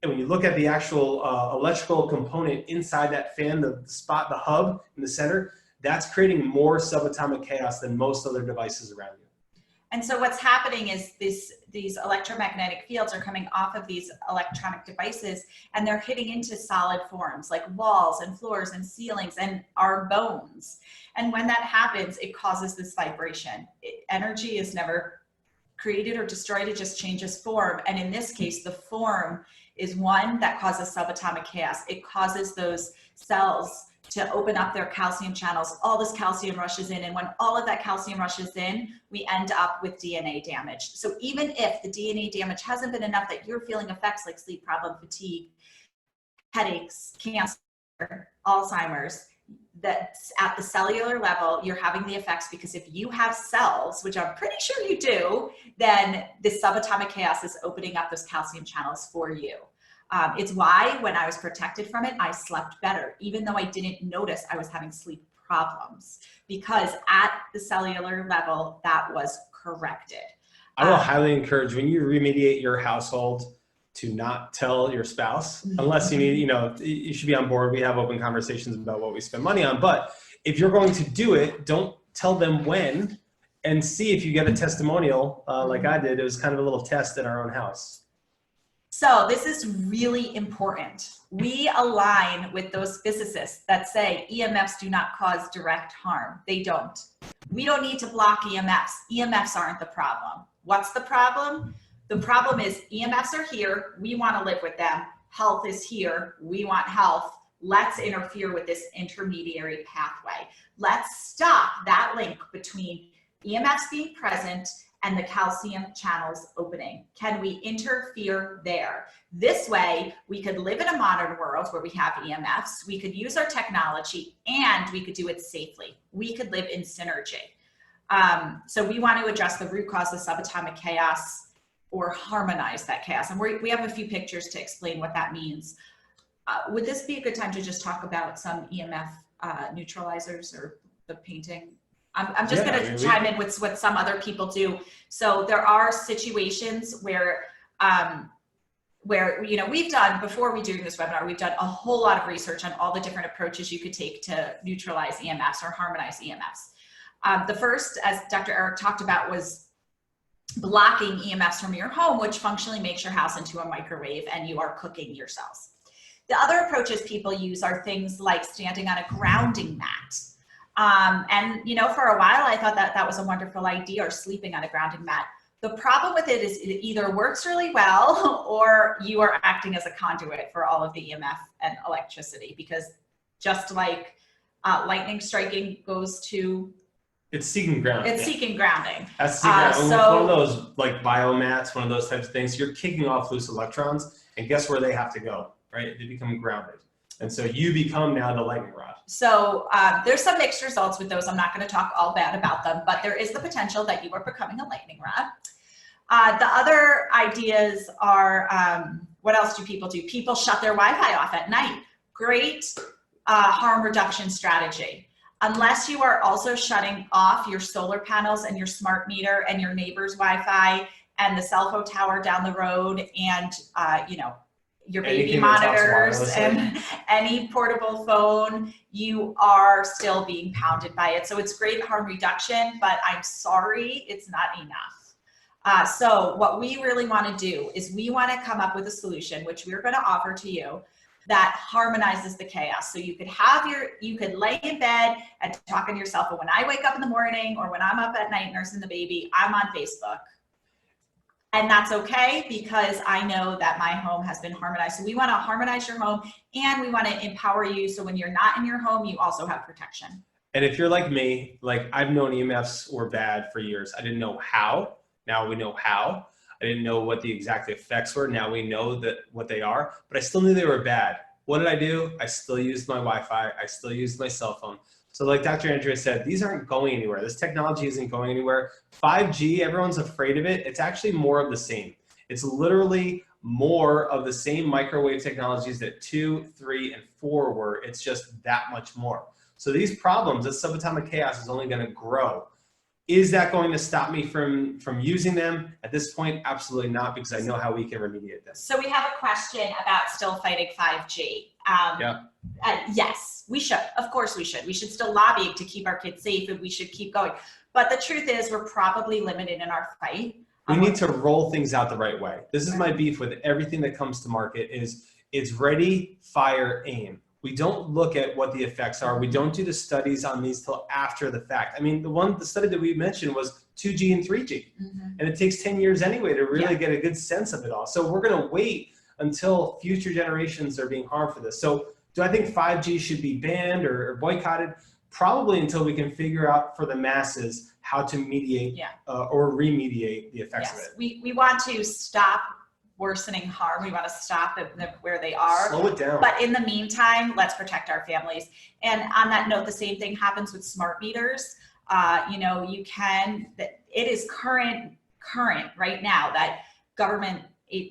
And when you look at the actual electrical component inside that fan, the spot, the hub in the center, that's creating more subatomic chaos than most other devices around you. And so what's happening is these electromagnetic fields are coming off of these electronic devices, and they're hitting into solid forms like walls and floors and ceilings and our bones. And when that happens, it causes this vibration. Energy is never created or destroyed, it just changes form. And in this case, the form is one that causes subatomic chaos. It causes those cells to open up their calcium channels. All this calcium rushes in, and when all of that calcium rushes in, we end up with DNA damage. So even if the DNA damage hasn't been enough that you're feeling effects like sleep problem, fatigue, headaches, cancer, Alzheimer's, that's at the cellular level, you're having the effects because if you have cells, which I'm pretty sure you do, then this subatomic chaos is opening up those calcium channels for you. It's why when I was protected from it, I slept better, even though I didn't notice I was having sleep problems, because at the cellular level, that was corrected. I will highly encourage when you remediate your household to not tell your spouse, unless you need, you should be on board. We have open conversations about what we spend money on, but if you're going to do it, don't tell them when, and see if you get a testimonial like I did. It was kind of a little test in our own house. So this is really important. We align with those physicists that say EMFs do not cause direct harm. They don't. We don't need to block EMFs. EMFs aren't the problem. What's the problem? The problem is EMFs are here. We want to live with them. Health is here. We want health. Let's interfere with this intermediary pathway. Let's stop that link between EMFs being present and the calcium channels opening. Can we interfere there? This way, we could live in a modern world where we have EMFs, we could use our technology, and we could do it safely. We could live in synergy. So we want to address the root cause of subatomic chaos or harmonize that chaos. And we have a few pictures to explain what that means. Would this be a good time to just talk about some EMF neutralizers or the painting? I'm just going to chime in with what some other people do. So there are situations where we've done, before we do this webinar, we've done a whole lot of research on all the different approaches you could take to neutralize EMFs or harmonize EMFs. The first, as Dr. Eric talked about, was blocking EMFs from your home, which functionally makes your house into a microwave and you are cooking your cells. The other approaches people use are things like standing on a grounding mat. And for a while I thought that was a wonderful idea, or sleeping on a grounding mat. The problem with it is it either works really well or you are acting as a conduit for all of the EMF and electricity, because just like lightning striking goes to It's seeking grounding. It's seeking grounding. That's seeking grounding. so- One of those like biomats, one of those types of things. You're kicking off loose electrons, and guess where they have to go, right? They become grounded. And so you become now the lightning rod. So there's some mixed results with those. I'm not going to talk all bad about them, but there is the potential that you are becoming a lightning rod. The other ideas are, what else do? People shut their Wi-Fi off at night. Great harm reduction strategy. Unless you are also shutting off your solar panels and your smart meter and your neighbor's Wi-Fi and the cell phone tower down the road and, you know, your baby Anything that talks monitors wirelessly. and any portable phone, you are still being pounded by it. So it's great harm reduction, but I'm sorry, it's not enough. So what we really want to do is we want to come up with a solution, which we're going to offer to you, that harmonizes the chaos. So you could lay in bed and talk on yourself, but when I wake up in the morning or when I'm up at night nursing the baby, I'm on Facebook. And that's okay, because I know that my home has been harmonized. So we want to harmonize your home, and we want to empower you. So when you're not in your home, you also have protection. And if you're like me, like I've known EMFs were bad for years. I didn't know how. Now we know how. I didn't know what the exact effects were. Now we know that what they are, but I still knew they were bad. What did I do? I still used my Wi-Fi. I still used my cell phone. So like Dr. Andrea said, these aren't going anywhere. This technology isn't going anywhere. 5G, everyone's afraid of it. It's actually more of the same. It's literally more of the same microwave technologies that 2, 3, and 4 were. It's just that much more. So these problems, this subatomic chaos is only going to grow. Is that going to stop me from using them? At this point, absolutely not, because I know how we can remediate them. So we have a question about still fighting 5G. Yes, we should. Of course we should. We should still lobby to keep our kids safe, and we should keep going. But the truth is, we're probably limited in our fight. We need to roll things out the right way. This is my beef with everything that comes to market is it's ready, fire, aim. We don't look at what the effects are. We don't do the studies on these till after the fact. I mean, the study that we mentioned was 2G and 3G. And it takes 10 years anyway to really get a good sense of it all. So we're gonna wait until future generations are being harmed for this. So do I think 5G should be banned or boycotted? Probably until we can figure out for the masses how to mediate or remediate the effects of it. We want to stop worsening harm. We want to stop them where they are. Slow it down. But in the meantime, let's protect our families. And on that note, the same thing happens with smart meters. You know, it is current right now that government,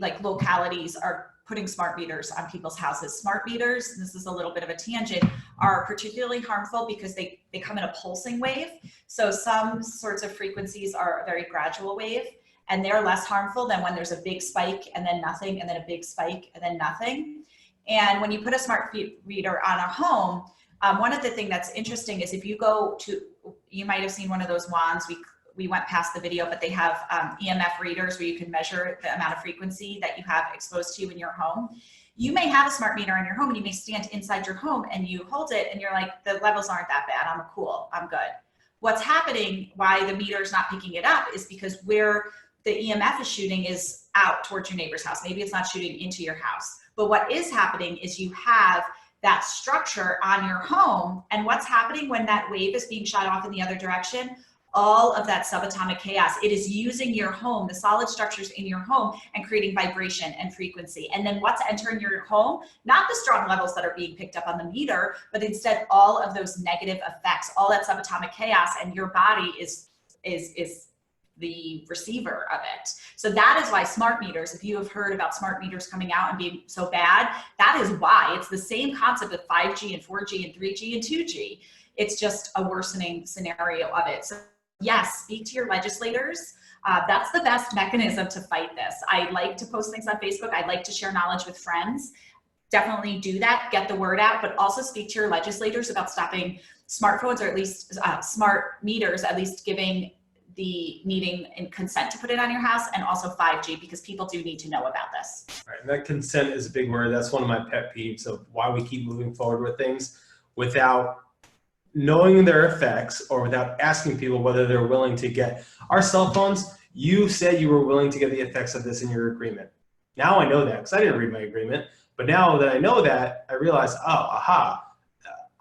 like localities, are putting smart meters on people's houses. Smart meters, this is a little bit of a tangent, are particularly harmful because they come in a pulsing wave. So some sorts of frequencies are a very gradual wave, and they're less harmful than when there's a big spike and then nothing, and then a big spike and then nothing. And when you put a smart meter on a home, one of the things that's interesting is if you go to, you might have seen one of those wands, we went past the video, but they have EMF readers where you can measure the amount of frequency that you have exposed to you in your home. You may have a smart meter in your home, and you may stand inside your home and you hold it and you're like, the levels aren't that bad, I'm cool, I'm good. What's happening, why the meter is not picking it up, is because where the EMF is shooting is out towards your neighbor's house. Maybe it's not shooting into your house. But what is happening is you have that structure on your home, and what's happening when that wave is being shot off in the other direction? All of that subatomic chaos, it is using your home, the solid structures in your home, and creating vibration and frequency. And then what's entering your home? Not the strong levels that are being picked up on the meter, but instead all of those negative effects, all that subatomic chaos, and your body is the receiver of it. So that is why smart meters, if you have heard about smart meters coming out and being so bad, that is why. It's the same concept of 5G and 4G and 3G and 2G. It's just a worsening scenario of it. So yes, speak to your legislators. That's the best mechanism to fight this. I like to post things on Facebook. I like to share knowledge with friends. Definitely do that, get the word out, but also speak to your legislators about stopping smartphones, or at least smart meters, at least giving the needing and consent to put it on your house, and also 5G, because people do need to know about this. Right, and that consent is a big word. That's one of my pet peeves of why we keep moving forward with things without knowing their effects, or without asking people whether they're willing to get our cell phones. You said you were willing to get the effects of this in your agreement. Now I know that, because I didn't read my agreement. But now that I know that, I realize, oh, aha,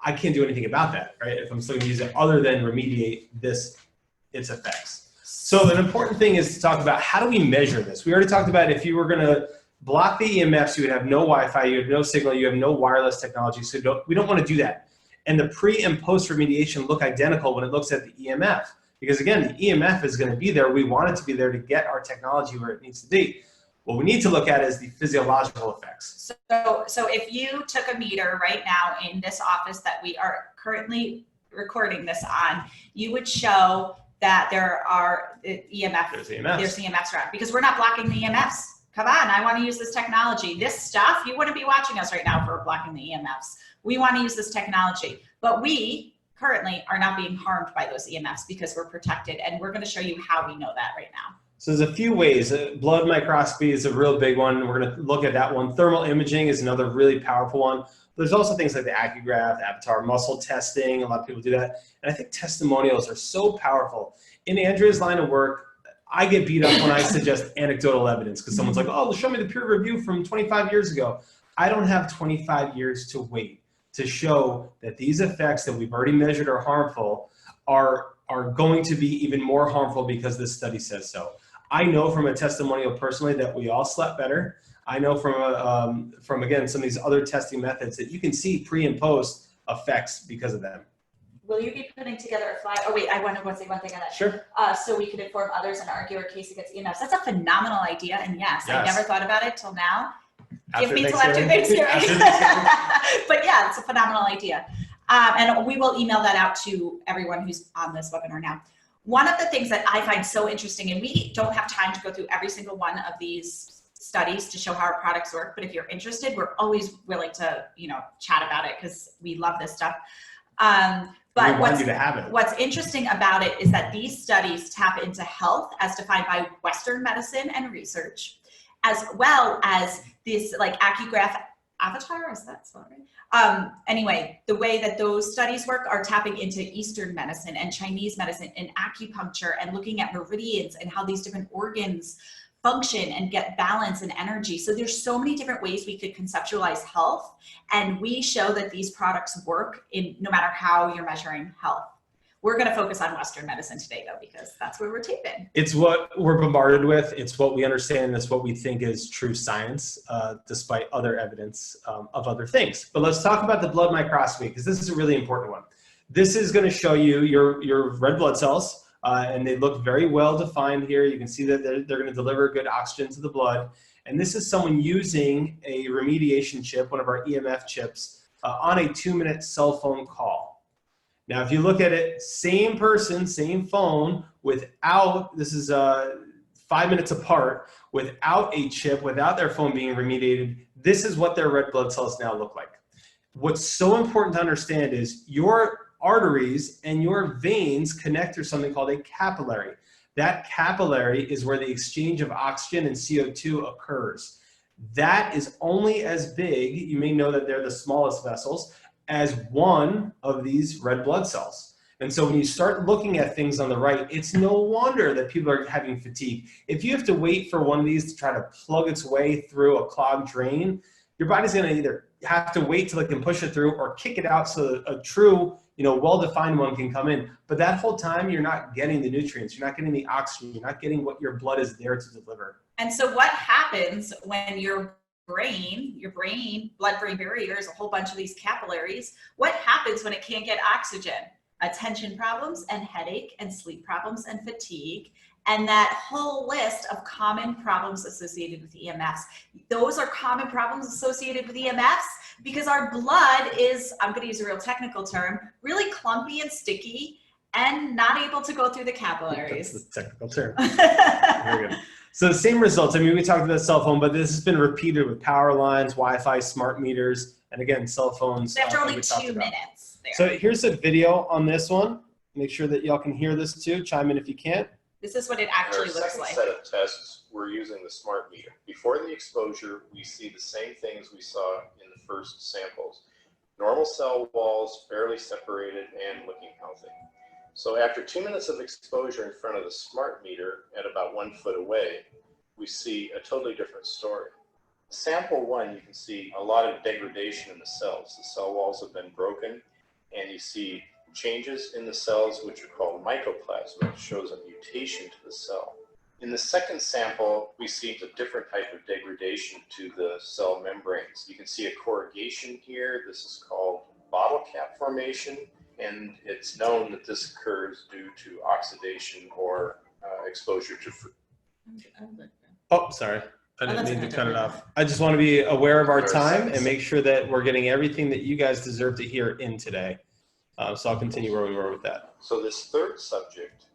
I can't do anything about that, right? If I'm still gonna use it other than remediate its effects. So an important thing is to talk about how do we measure this? We already talked about if you were gonna block the EMFs, you would have no Wi-Fi, you have no signal, you have no wireless technology, so we don't wanna do that. And the pre and post remediation look identical when it looks at the EMF. Because again, the EMF is gonna be there, we want it to be there to get our technology where it needs to be. What we need to look at is the physiological effects. So if you took a meter right now in this office that we are currently recording this on, you would show that there are EMF. There's EMFs. There's EMFs around because we're not blocking the EMFs. Come on, I want to use this technology. This stuff, you wouldn't be watching us right now for blocking the EMFs. We want to use this technology, but we currently are not being harmed by those EMFs because we're protected, and we're going to show you how we know that right now. So there's a few ways. Blood microscopy is a real big one. We're going to look at that one. Thermal imaging is another really powerful one. There's also things like the Accugraph, Avatar muscle testing. A lot of people do that. And I think testimonials are so powerful. In Andrea's line of work, I get beat up when I suggest anecdotal evidence because someone's like, oh, show me the peer review from 25 years ago. I don't have 25 years to wait to show that these effects that we've already measured are harmful are going to be even more harmful because this study says so. I know from a testimonial personally that we all slept better. I know from again, some of these other testing methods that you can see pre and post effects because of them. Will you be putting together a flyer? Oh wait, I want to say one thing on that. Sure. So we can inform others and argue our case against EMFs. That's a phenomenal idea, and yes, I never thought about it till now. Give me till after Thanksgiving. But yeah, it's a phenomenal idea. And we will email that out to everyone who's on this webinar now. One of the things that I find so interesting, and we don't have time to go through every single one of these studies to show how our products work, but if you're interested, we're always willing to, chat about it because we love this stuff. But what's interesting about it is that these studies tap into health as defined by Western medicine and research, as well as this like Accugraph Avatar, is that spelled right? Anyway, the way that those studies work are tapping into Eastern medicine and Chinese medicine and acupuncture and looking at meridians and how these different organs function and get balance and energy. So there's so many different ways we could conceptualize health, and we show that these products work in no matter how you're measuring health. We're going to focus on Western medicine today, though, because that's where we're taping. It's what we're bombarded with. It's what we understand. It's what we think is true science, despite other evidence of other things. But let's talk about the blood microscopy, because this is a really important one. This is going to show you your red blood cells, and they look very well defined here. You can see that they're going to deliver good oxygen to the blood. And this is someone using a remediation chip, one of our EMF chips, on a 2-minute cell phone call. Now, if you look at it, same person, same phone, without, this is 5 minutes apart, without a chip, without their phone being remediated, this is what their red blood cells now look like. What's so important to understand is your arteries and your veins connect through something called a capillary. That capillary is where the exchange of oxygen and CO2 occurs. That is only as big, you may know that they're the smallest vessels, as one of these red blood cells. And so when you start looking at things on the right, it's no wonder that people are having fatigue. If you have to wait for one of these to try to plug its way through a clogged drain, your body's going to either have to wait till it can push it through or kick it out so that a true, well-defined one can come in. But that whole time, you're not getting the nutrients, you're not getting the oxygen, you're not getting what your blood is there to deliver. And so what happens when your blood-brain barrier is a whole bunch of these capillaries? What happens when it can't get oxygen? Attention problems and headache and sleep problems and fatigue, and that whole list of common problems associated with EMFs. Those are common problems associated with EMFs because our blood is, I'm going to use a real technical term, really clumpy and sticky and not able to go through the capillaries. That's the technical term. Very good. So the same results. I mean, we talked about cell phone, but this has been repeated with power lines, Wi-Fi, smart meters, and again, cell phones. After only 2 minutes. There. So here's a video on this one. Make sure that y'all can hear this too. Chime in if you can't. This is what it actually looks like. Set of tests, we're using the smart meter. Before the exposure, we see the same things we saw in the first samples. Normal cell walls, fairly separated and looking healthy. So after 2 minutes of exposure in front of the smart meter at about 1 foot away, we see a totally different story. Sample 1, you can see a lot of degradation in the cells. The cell walls have been broken and you see changes in the cells, which are called mycoplasma. It shows a mutation to the cell. In the second sample, we see a different type of degradation to the cell membranes. You can see a corrugation here. This is called bottle cap formation, and it's known that this occurs due to oxidation or exposure to food. Oh, sorry. I didn't that's mean okay, to cut it don't off. I just want to be aware of our Very time sense. and make sure that we're getting everything that you guys deserve to hear in today. So I'll continue where we were with that. So this third subject,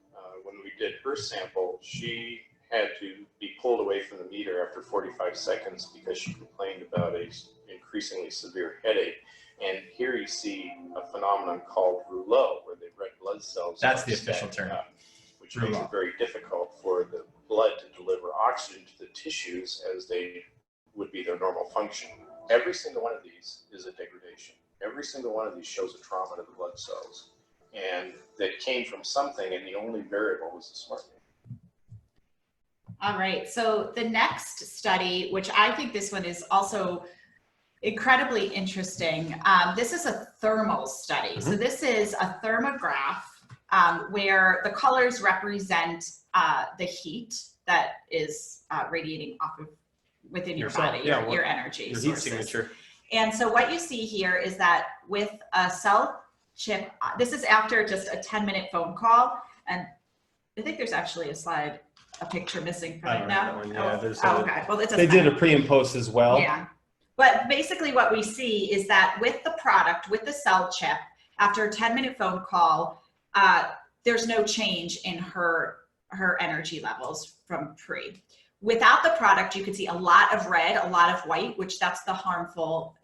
when we did her sample, she had to be pulled away from the meter after 45 seconds because she complained about a increasingly severe headache. And here you see a phenomenon called rouleau, where the red blood cells That's are the official stacking term. up, which makes Rouleau. it very difficult for the blood to deliver oxygen to the tissues as they would be their normal function. Every single one of these is a degradation. Every single one of these shows a trauma to the blood cells. And that came from something, and the only variable was the smart meter. All right, so the next study, which I think this one is also incredibly interesting. This is a thermal study. So this is a thermograph where the colors represent the heat that is radiating off of within your Yourself, body, yeah, your energy Your heat sources. signature. And so what you see here is that with a cell chip, this is after just a 10-minute phone call. And I think there's actually a picture missing from I it don't now. have that one. Yeah, there's okay. Well, it they doesn't did matter. a pre and post as well. Yeah. But basically what we see is that with the product, with the cell chip, after a 10-minute phone call, there's no change in her energy levels from pre. Without the product, you can see a lot of red, a lot of white, which that's the harmful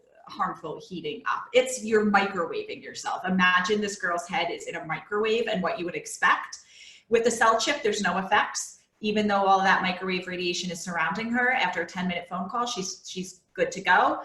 heating up. You're microwaving yourself. Imagine this girl's head is in a microwave and what you would expect. With the cell chip, there's no effects. Even though all of that microwave radiation is surrounding her, after a 10-minute phone call, she's good to go.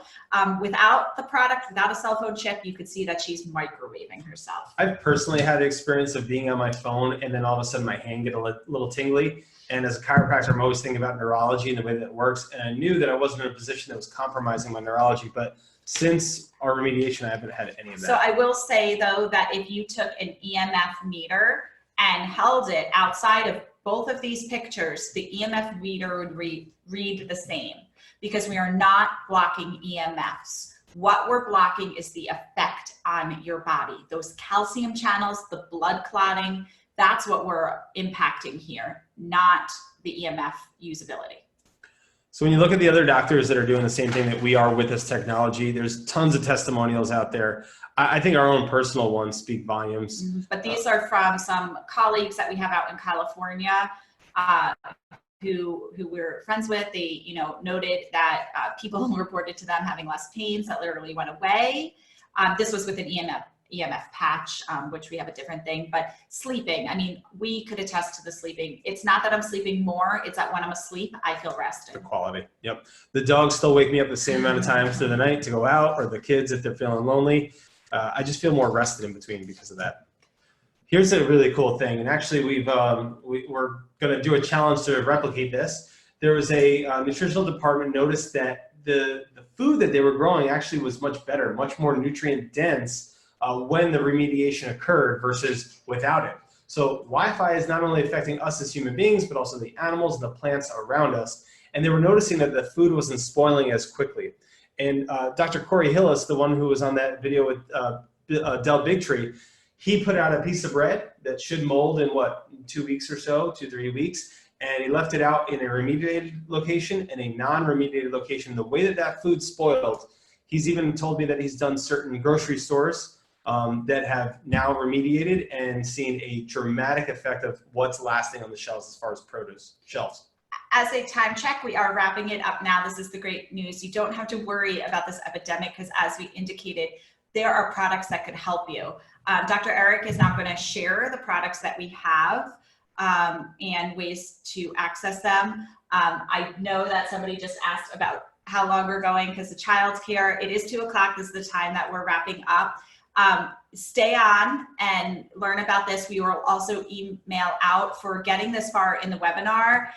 Without the product, without a cell phone chip, you could see that she's microwaving herself. I've personally had the experience of being on my phone and then all of a sudden my hand get a little tingly. And as a chiropractor, I'm always thinking about neurology and the way that it works. And I knew that I wasn't in a position that was compromising my neurology. But since our remediation, I haven't had any of that. So I will say, though, that if you took an EMF meter and held it outside of both of these pictures, the EMF meter would read the same, because we are not blocking EMFs. What we're blocking is the effect on your body. Those calcium channels, the blood clotting, that's what we're impacting here, not the EMF usability. So when you look at the other doctors that are doing the same thing that we are with this technology, there's tons of testimonials out there. I think our own personal ones speak volumes. But these are from some colleagues that we have out in California who we're friends with. They noted that people reported to them having less pains that literally went away. This was with an EMF patch, which we have a different thing, but sleeping, I mean, we could attest to the sleeping. It's not that I'm sleeping more, it's that when I'm asleep, I feel rested. The quality. Yep. The dogs still wake me up the same amount of times through the night to go out, or the kids if they're feeling lonely. I just feel more rested in between because of that. Here's a really cool thing. And actually we're going to do a challenge to replicate this. There was a nutritional department noticed that the food that they were growing actually was much better, much more nutrient dense when the remediation occurred versus without it. So Wi-Fi is not only affecting us as human beings, but also the animals and the plants around us. And they were noticing that the food wasn't spoiling as quickly. And Dr. Corey Hillis, the one who was on that video with Del Bigtree, he put out a piece of bread that should mold in 2 weeks or so, 2-3 weeks. And he left it out in a remediated location and a non-remediated location. The way that that food spoiled, he's even told me that he's done certain grocery stores that have now remediated and seen a dramatic effect of what's lasting on the shelves as far as produce shelves. As a time check, we are wrapping it up now. This is the great news. You don't have to worry about this epidemic because, as we indicated, there are products that could help you. Dr. Eric is now going to share the products that we have and ways to access them. I know that somebody just asked about how long we're going because of childcare. It is 2 o'clock. This is the time that we're wrapping up. Stay on and learn about this. We will also email out for getting this far in the webinar.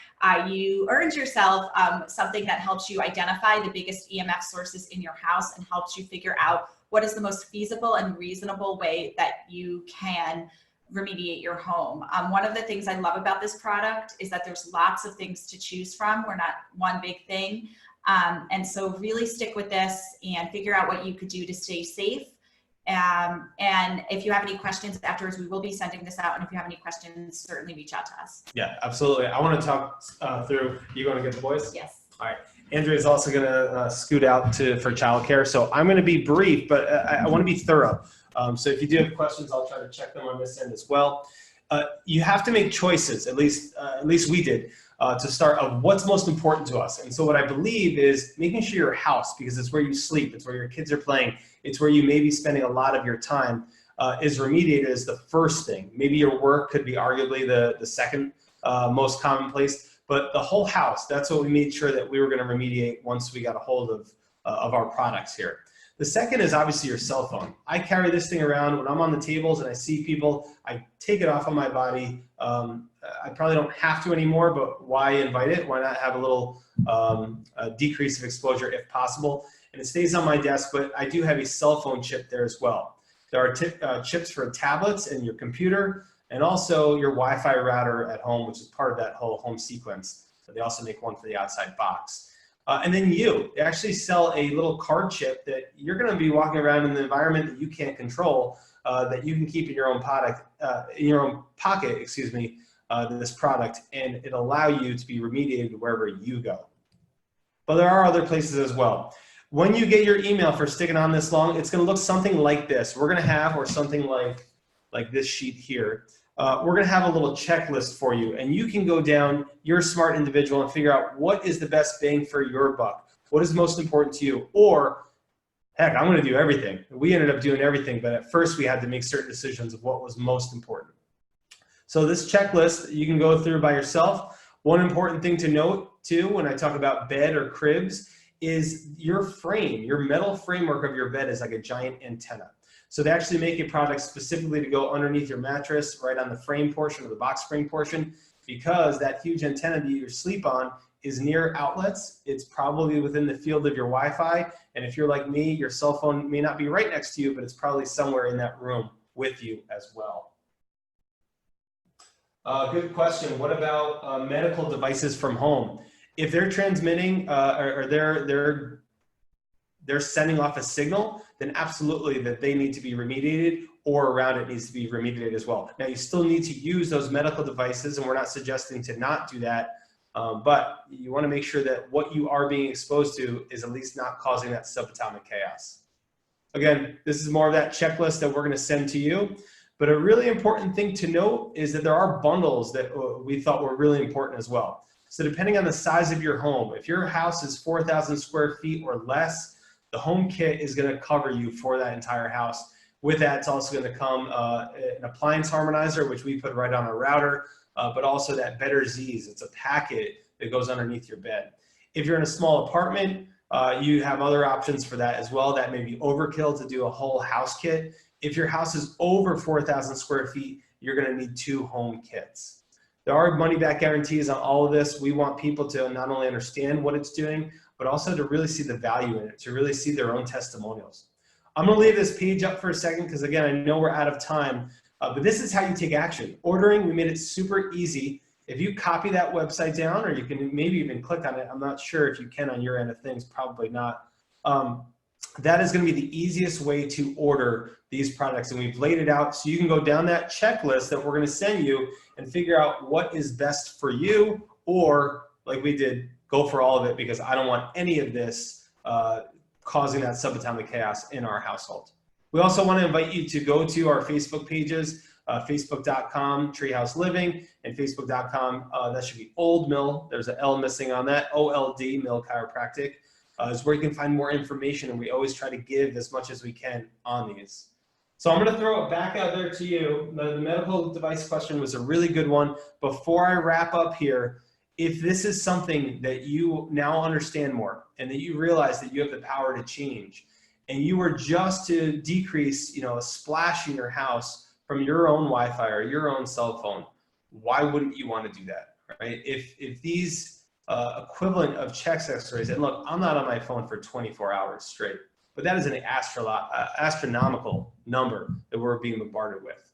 You earned yourself something that helps you identify the biggest EMF sources in your house and helps you figure out what is the most feasible and reasonable way that you can remediate your home. One of the things I love about this product is that there's lots of things to choose from. We're not one big thing. And so really stick with this and figure out what you could do to stay safe. And if you have any questions afterwards, we will be sending this out. And if you have any questions, certainly reach out to us. Yeah, absolutely. I want to talk through, you going to get the voice? Yes. All right. Andrea is also going to scoot out for childcare. So I'm going to be brief, but I want to be thorough. So if you do have questions, I'll try to check them on this end as well. You have to make choices, at least we did, to start of what's most important to us. And so what I believe is making sure your house, because it's where you sleep, it's where your kids are playing, it's where you may be spending a lot of your time, is remediated as the first thing. Maybe your work could be arguably the second most commonplace, but the whole house, that's what we made sure that we were going to remediate once we got a hold of our products here. The second is obviously your cell phone. I carry this thing around when I'm on the tables and I see people, I take it off on my body. I probably don't have to anymore, but why invite it? Why not have a little decrease of exposure if possible? And it stays on my desk, but I do have a cell phone chip there as well. There are chips for tablets and your computer, and also your Wi-Fi router at home, which is part of that whole home sequence. So they also make one for the outside box. And then they actually sell a little card chip that you're going to be walking around in the environment that you can't control, that you can keep in your own pocket, excuse me, this product, and it'll allow you to be remediated wherever you go. But there are other places as well. When you get your email for sticking on this long, it's going to look something like this. We're going to have, or something like this sheet here. We're going to have a little checklist for you, and you can go down, you're a smart individual, and figure out what is the best bang for your buck. What is most important to you? Or, heck, I'm going to do everything. We ended up doing everything, but at first we had to make certain decisions of what was most important. So this checklist you can go through by yourself. One important thing to note, too, when I talk about bed or cribs, is your frame, your metal framework of your bed is like a giant antenna. So they actually make a product specifically to go underneath your mattress, right on the frame portion or the box spring portion, because that huge antenna that you sleep on is near outlets. It's probably within the field of your Wi-Fi. And if you're like me, your cell phone may not be right next to you, but it's probably somewhere in that room with you as well. Good question. What about medical devices from home? If they're transmitting or they're sending off a signal, then absolutely that they need to be remediated, or around it needs to be remediated as well. Now you still need to use those medical devices, and we're not suggesting to not do that, but you want to make sure that what you are being exposed to is at least not causing that subatomic chaos. Again, this is more of that checklist that we're going to send to you, but a really important thing to note is that there are bundles that we thought were really important as well. So depending on the size of your home, if your house is 4,000 square feet or less, the home kit is going to cover you for that entire house. With that, it's also going to come an appliance harmonizer, which we put right on our router, but also that Better Z's. It's a packet that goes underneath your bed. If you're in a small apartment, you have other options for that as well. That may be overkill to do a whole house kit. If your house is over 4,000 square feet, you're going to need 2 home kits. There are money-back guarantees on all of this. We want people to not only understand what it's doing, but also to really see the value in it, to really see their own testimonials. I'm going to leave this page up for a second because, again, I know we're out of time, but this is how you take action. Ordering, we made it super easy. If you copy that website down, or you can maybe even click on it, I'm not sure if you can on your end of things, probably not. That is going to be the easiest way to order these products, and we've laid it out so you can go down that checklist that we're going to send you and figure out what is best for you, or like we did, go for all of it, because I don't want any of this causing that subatomic chaos in our household. We also want to invite you to go to our Facebook pages, facebook.com Treehouse Living, and facebook.com, that should be Old Mill, there's an L missing on that, OLD, Mill Chiropractic, is where you can find more information, and we always try to give as much as we can on these. So I'm going to throw it back out there to you. The medical device question was a really good one. Before I wrap up here, if this is something that you now understand more, and that you realize that you have the power to change, and you were just to decrease, a splash in your house from your own Wi-Fi or your own cell phone, why wouldn't you want to do that, right? If these equivalent of chest x-rays, and look, I'm not on my phone for 24 hours straight. but that is an astronomical number that we're being bombarded with.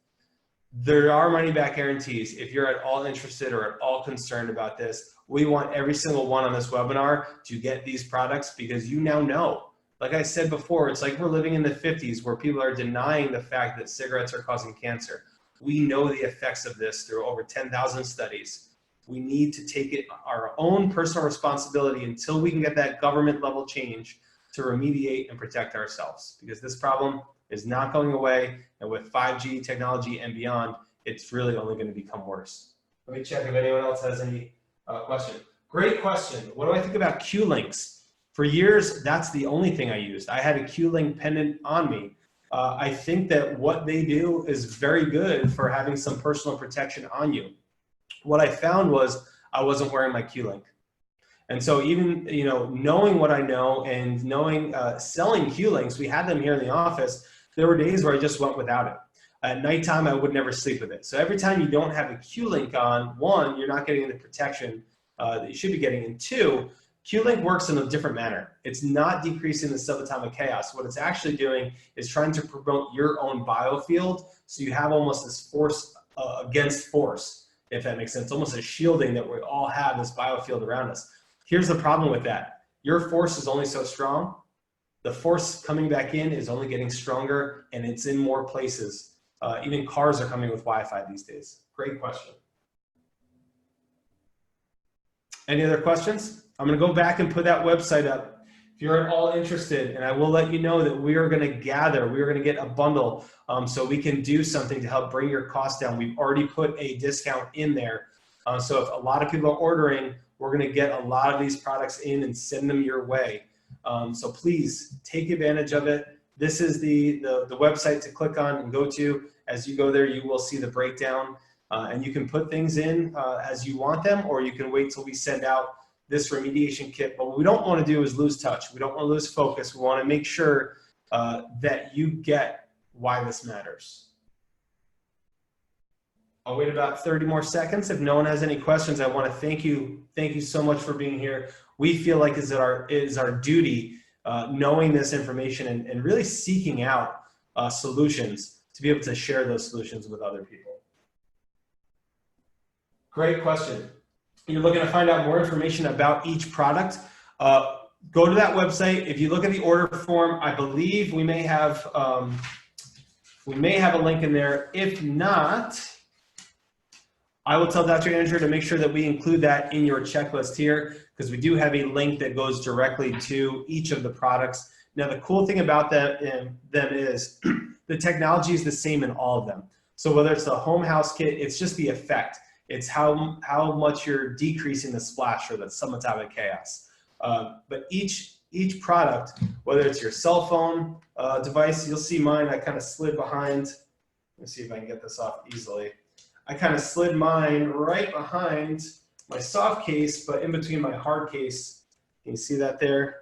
There are money back guarantees. If you're at all interested or at all concerned about this, we want every single one on this webinar to get these products, because you now know. Like I said before, it's like we're living in the 50s where people are denying the fact that cigarettes are causing cancer. We know the effects of this through over 10,000 studies. We need to take it our own personal responsibility until we can get that government level change to remediate and protect ourselves, because this problem is not going away. And with 5G technology and beyond, it's really only going to become worse. Let me check if anyone else has any question. Great question. What do I think about Q-links? For years, that's the only thing I used. I had a Q-link pendant on me. I think that what they do is very good for having some personal protection on you. What I found was I wasn't wearing my Q-link. And so even, you know, knowing what I know and knowing selling Q-links, we had them here in the office. There were days where I just went without it. At nighttime, I would never sleep with it. So every time you don't have a Q-link on, one, you're not getting the protection that you should be getting, and two, Q-link works in a different manner. It's not decreasing the subatomic chaos. What it's actually doing is trying to promote your own biofield, so you have almost this force against force, if that makes sense. Almost a shielding that we all have, this biofield around us. Here's the problem with that. Your force is only so strong. The force coming back in is only getting stronger, and it's in more places. Even cars are coming with Wi-Fi these days. Great question. Any other questions? I'm gonna go back and put that website up if you're at all interested, and I will let you know that we are gonna gather, we are gonna get a bundle so we can do something to help bring your costs down. We've already put a discount in there. So if a lot of people are ordering, we're gonna get a lot of these products in and send them your way. So please take advantage of it. This is the website to click on and go to. As you go there, you will see the breakdown, and you can put things in as you want them, or you can wait till we send out this remediation kit. But what we don't want to do is lose touch. We don't want to lose focus. We want to make sure that you get why this matters. I'll wait about 30 more seconds. If no one has any questions, I want to thank you. Thank you so much for being here. We feel like it is our duty, knowing this information and really seeking out solutions to be able to share those solutions with other people. Great question. You're looking to find out more information about each product. Go to that website. If you look at the order form, I believe we may have a link in there. If not, I will tell Dr. Andrew to make sure that we include that in your checklist here, because we do have a link that goes directly to each of the products. Now, the cool thing about them is the technology is the same in all of them. So whether it's the home house kit, it's just the effect. It's how much you're decreasing the splash or the subatomic chaos. But each product, whether it's your cell phone device, you'll see mine, I kind of slid behind. Let me see if I can get this off easily. I kind of slid mine right behind my soft case, but in between my hard case. Can you see that there?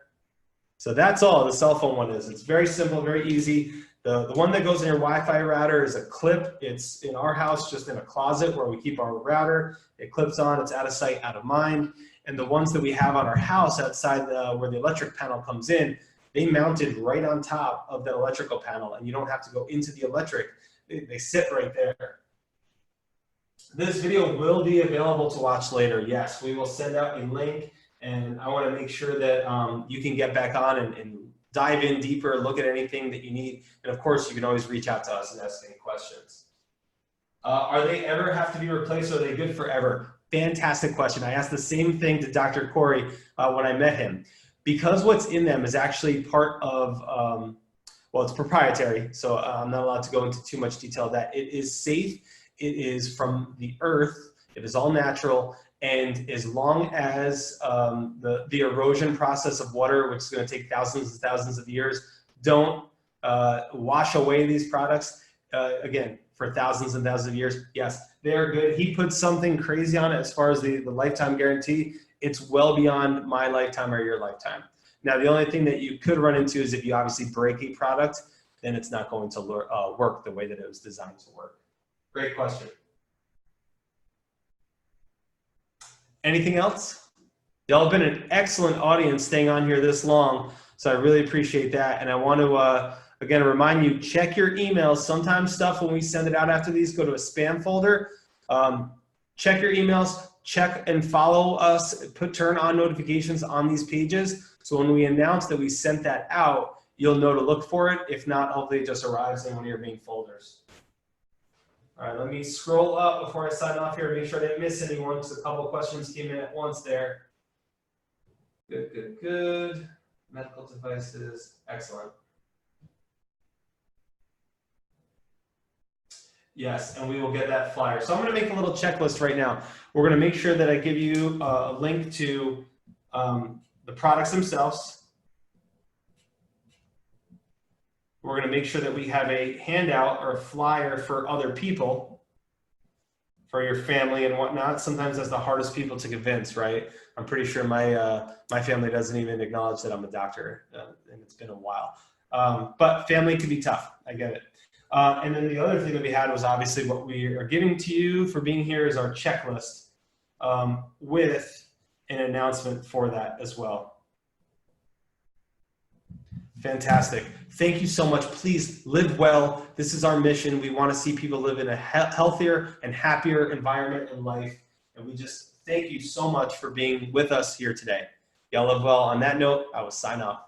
So that's all the cell phone one is. It's very simple, very easy. The one that goes in your Wi-Fi router is a clip. It's in our house, just in a closet where we keep our router. It clips on, it's out of sight, out of mind. And the ones that we have on our house outside where the electric panel comes in, they mounted right on top of that electrical panel, and you don't have to go into the electric. They sit right there. This video will be available to watch later. Yes, we will send out a link, and I want to make sure that you can get back on and dive in deeper, look at anything that you need. And of course, you can always reach out to us and ask any questions. Are they ever have to be replaced, or are they good forever? Fantastic question. I asked the same thing to Dr. Corey when I met him. Because what's in them is actually part of, well, it's proprietary, so I'm not allowed to go into too much detail of that. It is safe. It is from the earth. It is all natural. And as long as the erosion process of water, which is going to take thousands and thousands of years, don't wash away these products, again, for thousands and thousands of years, yes, they are good. He put something crazy on it as far as the lifetime guarantee. It's well beyond my lifetime or your lifetime. Now, the only thing that you could run into is if you obviously break a product, then it's not going to work the way that it was designed to work. Great question. Anything else? Y'all have been an excellent audience staying on here this long. So I really appreciate that. And I want to, again, remind you, check your emails. Sometimes stuff when we send it out after these go to a spam folder. Check your emails, check and follow us, turn on notifications on these pages. So when we announce that we sent that out, you'll know to look for it. If not, hopefully it just arrives in one of your main folders. All right, let me scroll up before I sign off here, make sure I didn't miss anyone, because a couple of questions came in at once there. Good, good, good. Medical devices, excellent. Yes, and we will get that flyer. So I'm going to make a little checklist right now. We're going to make sure that I give you a link to the products themselves. We're going to make sure that we have a handout or a flyer for other people, for your family and whatnot. Sometimes that's the hardest people to convince, right? I'm pretty sure my family doesn't even acknowledge that I'm a doctor, and it's been a while. But family can be tough. I get it. And then the other thing that we had was obviously what we are giving to you for being here is our checklist with an announcement for that as well. Fantastic. Thank you so much. Please live well. This is our mission. We want to see people live in a healthier and happier environment in life. And we just thank you so much for being with us here today. Y'all live well. On that note, I will sign off.